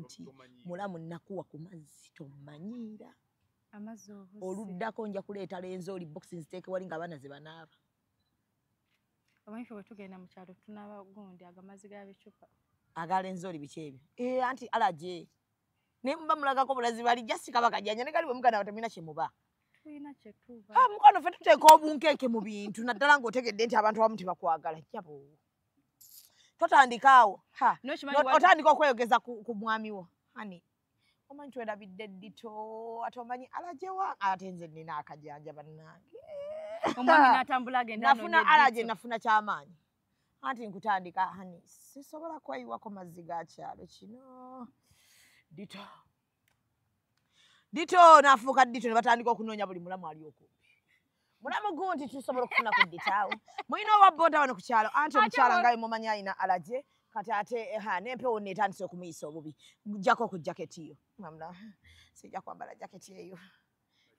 nti mulamu nakuwa ku mazzi tomanyiira oluddako nja kuleeta lenzooli boxi nziteeke wali nga abaana ze banaaba omanyi fe bwe tugenda mu kyalo tunaaba gundi agamazzi ga bicupa agalenzooli biki ebyo anti alaje naye muba mulagako bulazi bali jasika bakajanja ne gali bwe muganda batamina kye muba tulina kye tuba mukwano ffe tuteeka obunkenke mu bintu naddala ng'otegedde nti abantu abamu tebakwagala jjabo totandikaawo otandika okweyogeza ku mwami wo ani omanyi twerabidde ddito ate omanyi alajewa ate nze nina akajanja bannange omwami n'atambula agenda nafuna alaje nafuna kyamaanyi anti nkutandika hani sisobola kweyiwako mazzi ga kyalo kino dito nafuuka dito ne batandika okunoonya buli mulamu ali okumpi mulamu gundi tusobola okufuna ku ditaawo mulina owa boda wano ku kyalo anti omukyala ngayo mumanyi alina alaje kati ate n'empewo neetandise okumuyisa obubi jjako ku jaketi yo mamula sijja kwambala jaketi eyo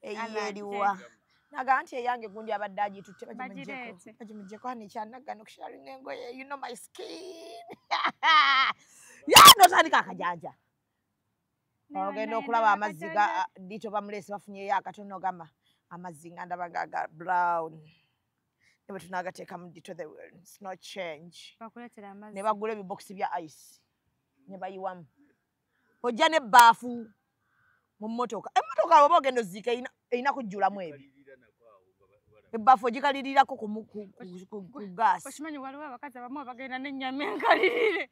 eriwa naga anti eyange gundi abadde agitutte bagimuggyeko hani kyanaggana okushalinga engoye you know my skin notandika akajanja ogenda okulaba amazzi ga dito bamuleese bafunyeyo akatono gamba amazzi nga ndaba ga brown ne bwe tunaagateeka mu dito the words no change ne bagula ebibokisi bya ice ne bayiwamu ojja n'ebbaafu mu mmotoka emmotoka oba ogenda oziika erina kujjulamu ebyo ebbaafu ogikalirirako ku gaasi okimanyi waliwo abakazi abamu abagenda n'ennyama enkalirire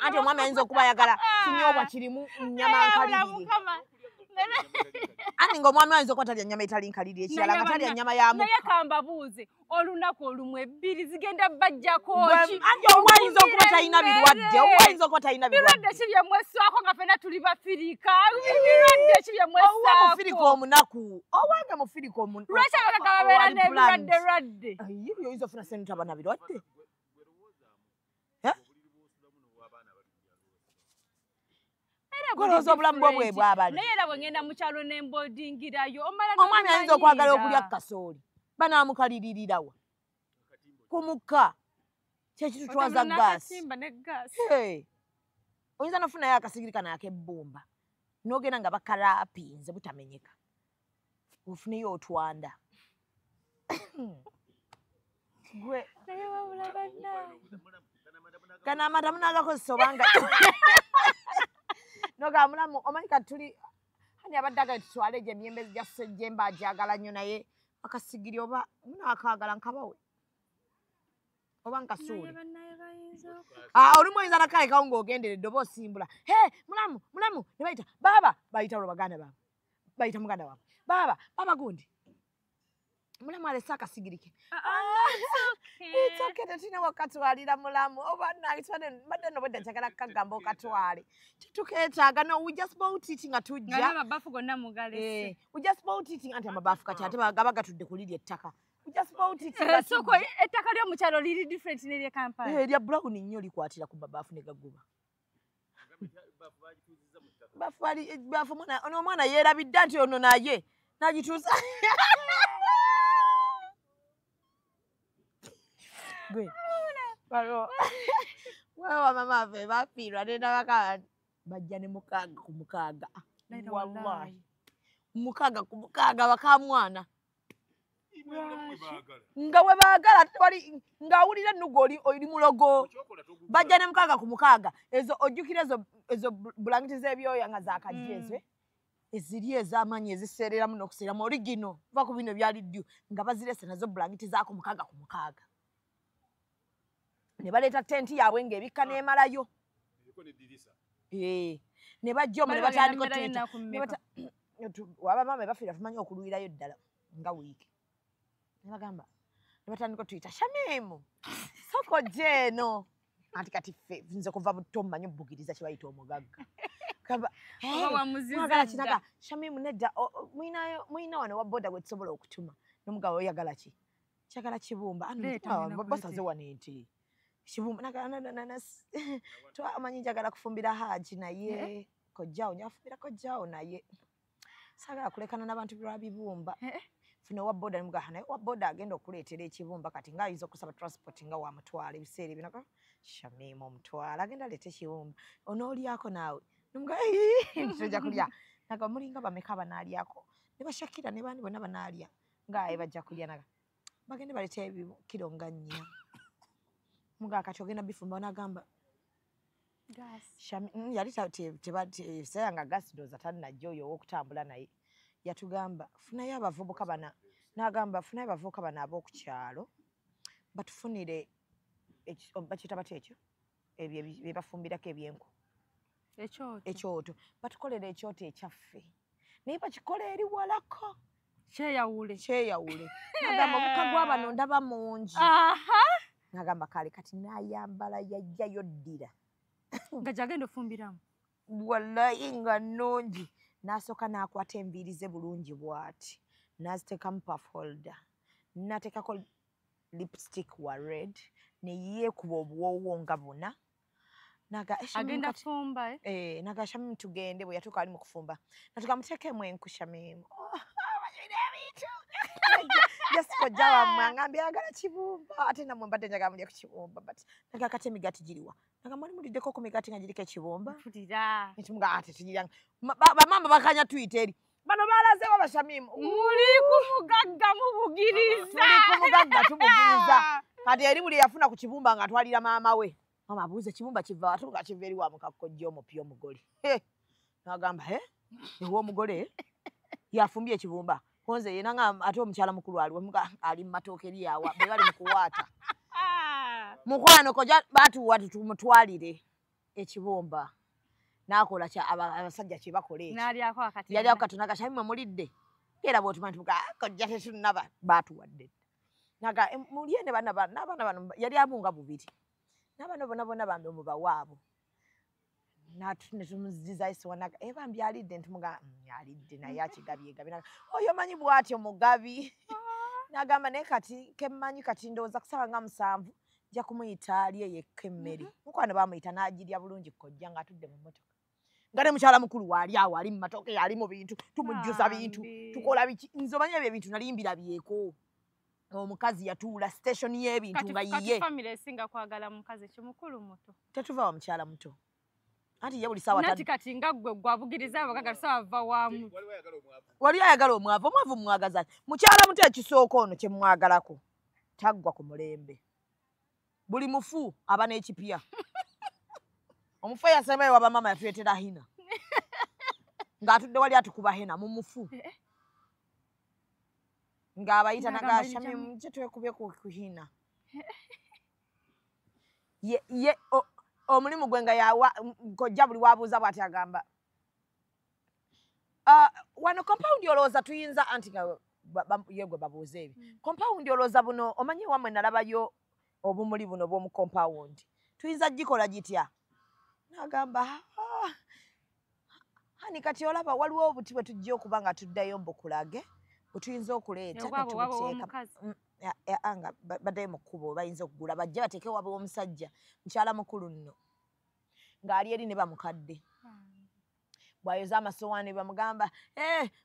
anti omwami ayinza okuba ayagala kinyoobwa kirimu nnyama nkalirire anti ng'omwami ayinza okuba talya nnyama etali nkalirire ekirala nga talya nnyama ya mukka naye kambabuuze olunaku olumu ebbiri zigenda bajjako ki anti omu ayinza okuba talina birwadde omu ayinza okuba talina birwadde ki bye mwessaako nga ffenna tuli bafirika birwadde ki bye mwessaako owa mufirika omunaku owange mufirika omunaku lwaki abagagga babeera n'ebirwadde yo oyinza ofuna sente taba na birwadde golooza obulamu bwo bwe bwabali naye era bwe ngenda mu kyalo ne mbodingirayo omwami ayinza okwagala okulya kasooli banaamukalirirawa ku mukka kyekitutwaza gaasi oyinza nofunayo akasigiri kano ak'ebbumba n'ogenda nga bakalapinze butamenyeka ofuneyo otwanda gwe kana amata munagakozesa obanga noga mulamu omanyi kati tuli ani abaddaga tutwale gye emiyembe gya ssejjemba ajagala nnyo naye akasigiri oba munaakaagala nkabawe oba nkasuule oli muyinza nakalekawo ng'ogenderedde oba osimbula mulamu ne bayita baaba bayita olwo baganda baabwe bayita muganda waabwe baaba gundi mulamu alese akasigiri ke itsoke tetulina wakatwalira mulamu oba badde nobwedda njagala kukagamba okatwale tetukeetaaga no we just bought it nga tujja amabafu gonna mugalese we just bought it anti amabafu kati ate gaba gatudde kulirya ettaka we just bought it soko ettaka ly'omukyalo liri different n'erye Kampala erya brown nnyo likwatira ku mabafu ne gaguba bafu omwana yeerabidde nti ono naye n'agituusa gwe wewa mama afe bafiirwa nenabaka bajja ne mukaaga ku mukaaga wallahi mukaaga ku mukaaga bakamwana nga we baagala tewali ng'awulira ennugu oli mulogo bajja ne mukaaga ku mukaaga ezo ojjukira ezo bulangiti z'ebyoya nga zaakajja ezo eziri ez'amaanyi eziseereramu n'okuseeramu origino va ku bino byali ddyo nga bazirese nazo bulangiti zaako mukaaga ku mukaaga ne baleeta tenti yaabwe ng'ebikka n'emalayo ne bajja omu ne batandika waba maama bafiira tumanyi okulwirayo ddala nga wiiki ne bagamba ne batandika tuyita Shamimu soko jeeno anti kati ffe nze kuva buto mmanyi obugiriza kye bayita omugagga mwagala kinaga Shamimu nedda muyina wano wa boda gwe tusobola okutuma n'omugabo oyagala ki kyagala kibumba basaze wano ente kibumba amanyi njagala kufumbira Haji naye kojjaawo nyafumbira kojjaawo naye saagala kulekana n'abantu lwa bibumba funa wa boda n'omugabo naye wa boda agenda okuleetera ekibumba kati ng'ayinza okusaba transport nga wamutwala ebiseera ebyo naga Shamimu omutwala agenda aleeta ekibumba onoolyako naawe n'omugabo tojja kulya naga mulinga bameka banaalyako ne bashakira ne bandi bonna banaalya ng'aye bajja kulya naga bagende baleeta ebikiro nga 4 muga kati ogenda bifumba n'agamba yali sayanga gasi doza tannajja oyo ow'okutambula naye yatugamba funayo abavubuka bana n'agamba funayo abavubuka bana ab'okukyalo batufunire bakiyita bati ekyo ebyo bye bafumbirako ebyenku ekyoto batukolera ekyoto ekyaffe naye bakikola eri walako kyeyawule n'agamba omuka gw'abano ndaba mungi n'agamba kale kati n'ayambala yajjayo ddira nga gyagenda ofumbiramu wallahi nga nnungi n'asooka n'akwata enviiri ze bulungi bw'ati n'aziteekamu puff holder n'ateekako lipstick wa red ne yeekuba obuwoowo nga buna agenda fumba naga Shamimu tugende bwe yatuuka ali mu kufumba natukamuteekemu enku Shamimu jasikojja wammwe angambye ayagala kibumba ate namwe mbadde njagala mulya ku kibumba but naga kati emigati giriwa naga mwali muliddeko ku migati nga giriko ekibumba ntimuga ate tugirya bamamba bakanya tuyita eri bano baalazeewo Bashamimu muli ku mugagga mubugiriza tuli ku mugagga tubugiriza kati eri buli yafuna ku kibumba nga atwalira maama we maama abuuza ekibumba kiva atuuka kiva eri wa mukakkojja omupya omugole n'agamba ewa omugole yafumbye ekibumba konze yena nga ate omukyala mukulu ali mu matooke eri awa be bali mu kuwaata mukwano koja batuwa tumutwalire ekibumba n'akola abasajja kye bakola ekyo yalyako katono naga Shamimu mulidde era bw'otumanyi tuga kojja tetunaba baatuwadde naga mulye ne n'abaana bano yali abunga bubiri n'abaana bonna bambi omubawaabo netumuziza isowanaga bambi alidde ntumuga alidde naye akigabyegabye naga oyo manyi bw'atyo mugabi n'agamba naye kati kemmanyi kati ndowooza kusaba nga 7 nja kumuyita alye yekka emmere mukwano bamuyita n'agirya bulungi kojja ng'atudde mu mmotoka nga ne mukyala mukulu waali awo ali mu matooke yali mu bintu tumujjuza bintu tukola biki nze omanyi ebyo ebintu nali mbirabyeko omukazi yatuula station y'ebintu nga yiye tetuva wa mukyala muto anti ye buli sawa kati nga gwe gwabugiriza abagaga tusaba wamu wali ayagala omwavu mwagaza mukyala muto ekisooka ono kye mwagalako taggwa ku mulembe buli mufu aba n'ekipya omufu eyasembayo waba mama yatuleetera hina ng'atudde wali atukuba hena mu mufu ng'abayita nagashamye muje twekubye ku hina ye omulimu gwe nga yawa kojja buli wabuuza bw'ati agamba wano compound olowooza tuyinza anti nga yegwe babuuza ebi compound olowooza buno omanyi wamwe nalabayo obumuli buno bw'omu compound tuyinza gikola gitya n'agamba hani kati olaba waliwo obuti bwe tujja okuba nga tuddayo mbukulage bwetuyinza okuleeta nga baddayo mu kkubo bayinza okugula bajja bateeke wabwe omusajja mukyala mukulu nno ng'ali eri ne bamukadde bw'ayoza amasowaani bamugamba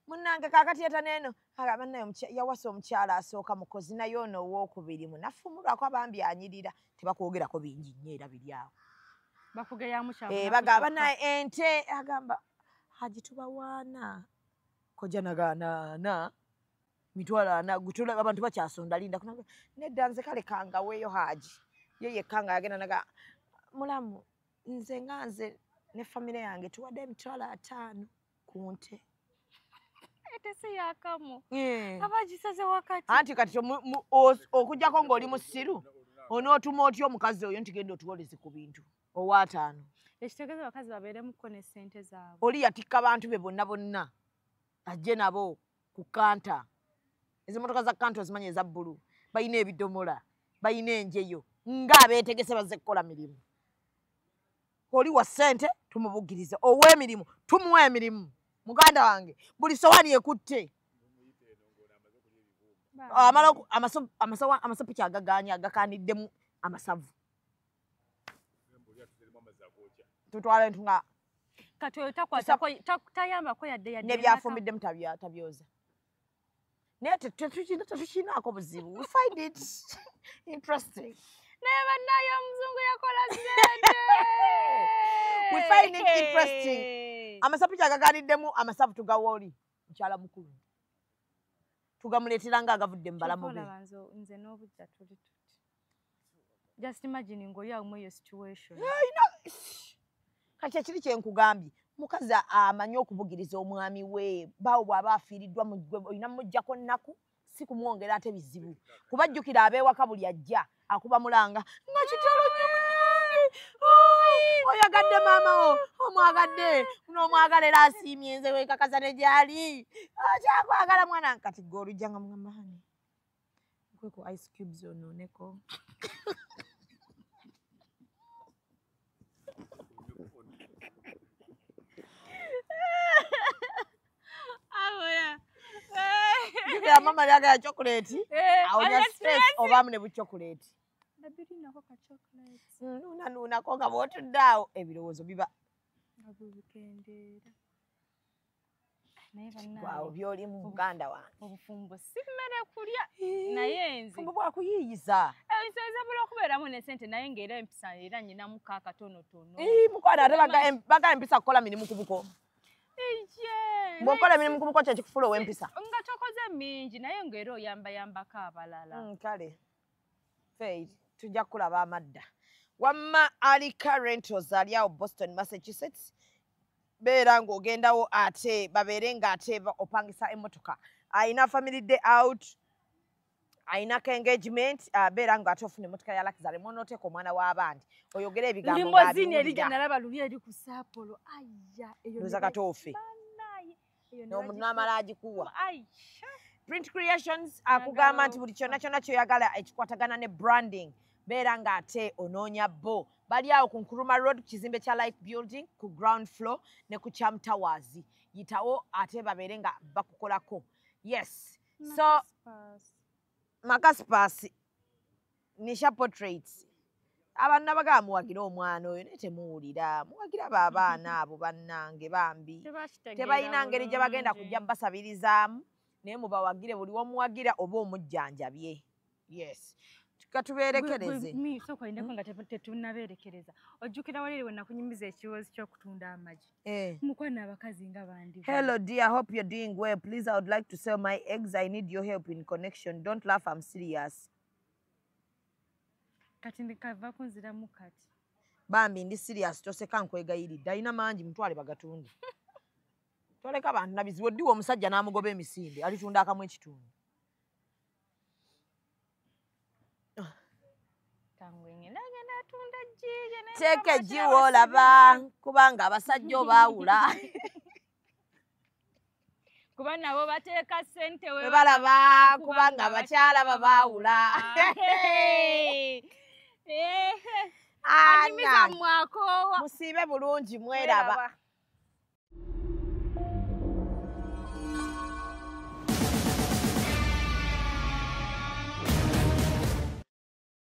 munnange kaakati eta n'eno agamba naye yawasa omukyala asooka mukozi naye ono owookubiri munafumulwako abambi anyirira tebakwogerako bingi nnyo era biri awo bagamba naye ente agamba haji tubawaana kojja nagaanaana mitwalo ana gutula abantu bakyasonda linda kunanga nedda nze kale kanga weeyo haji ye yekanga yagenda naga mulamu nze nganze ne famire yange tuwadde emitwalo 5 ku nte etese yakamu abagisaze wakati anti kati okujjako ng'oli musiru onootuma otya omukazi oyo nti genda otuwoleze ku bintu owa 5 ekitegeeza abakazi babeeremuko ne ssente zaabwe oli yatikka bantu be bonna ajje nabo ku kanta ezimotoka za kanta ozimanyi eza bbulu balina ebidomola balina enjeyo ng'abeetegese bazze kukola mirimu oli wa ssente tumubugirize ow'emirimu tumuwa emirimu muganda wange buli sowaani ekutte amasopu kyagaganya agakaniddemu amasavu tutwala entu nga kati oyo tayambako yadde nebyafumiddemu tabyoza naye tetukinaako buzibu we find it interesting naye bannaye omuzungu yakola sente we find it interesting amasapu kyagagaliddemu amasavu tugawa oli mukyala mukulu tugamuleetera nga agavudde mu balamu be nze n'obujja tuli tuti just imagine ng'oli awo mu eyo situation kati ekiri kyenkugambye mukazi amanyi okubugiriza omwami we bawo bw'aba afiiriddwa olina mujjako nnaku si kumwongera ate bizibu kubajjukira abeewaka buli ajja akuba mulanga nga kitalo nnyo oyagadde maama wo omwagadde n'omwagala era asiimye nze wekakasa ne gyali kyakwagala mwana kati gwe olujja nga mugamba hani nkwe ku ice cubes onooneko jukira mama lyagala chokoleti awulira stress obaamu ne buchokoleti nuunako nga bw'otudde awo ebirowoozo biba awo by'olimu muganda wange obufumbo si mmere kulya naye nze fumbo bwakuyiiyiza nsobola okubeeramu n'esente naye ng'era empisa era nyinamu kaakatonotono mukwana ate baga empisa kukola mirimu ku buko bw'okola emirimu ku buko kye kikufula ow'empisa nga tokoze mingi naye ng'era oyambayambako abalala kale faith tujja kulaba amadda wamma Alika Rentals ali awo Boston, Massachusetts beera ng'ogendawo ate babeere ng'ate opangisa emmotoka ayina family day out ayinako engagement beera ng'ate ofuna emmotoka ya Luxury monooteeka omwana w'abandi oyogera ebigambo limozini erija nalaba luli eri ku Sapporo loza katoofe n'amala agikuwa Print Creations akugamba nti buli kyonna kyonna kyoyagala ekikwatagana ne branding beera ng'ate onoonya bo bali awo ku Nkuruma Road ku kizimbe kya Life Building ku ground floor ne ku Cham Towers yitawo ate babeere nga bakukolako yes so Makaspas Nisha Portraits abantu nabagamba muwagira omwana oyo naye temuwulira muwagira baabaana abo bannange bambi tebalina ngeri gye bagenda kujja basabirizaamu naye mubawagire buli womuwagira oba omujjanjabye yes katubeerekereze sooka olindeko nga tetunnabeerekereza ojjukira wali we nakunyumiza ekiwoozi ky'okutunda amagi mukwana abakazi nga bandi hello dear hope you're doing well please I would like to sell my eggs I need your help in connection don't laugh I'm serious kati ndikava kunziramu kati bambi ndi serious toseka nkwegayiridde alina mangi mutwale bagatunde toleka abantu nabizibu oddiwa omusajja n'amugoba emisinde alitunda akamu ekitundu teeka ejjiwa olaba kubanga abasajja obaawula kuba nabo bateeka ssente we balaba kubanga abakyala babaawula anyumiza mwakoowa musiibe bulungi mweraba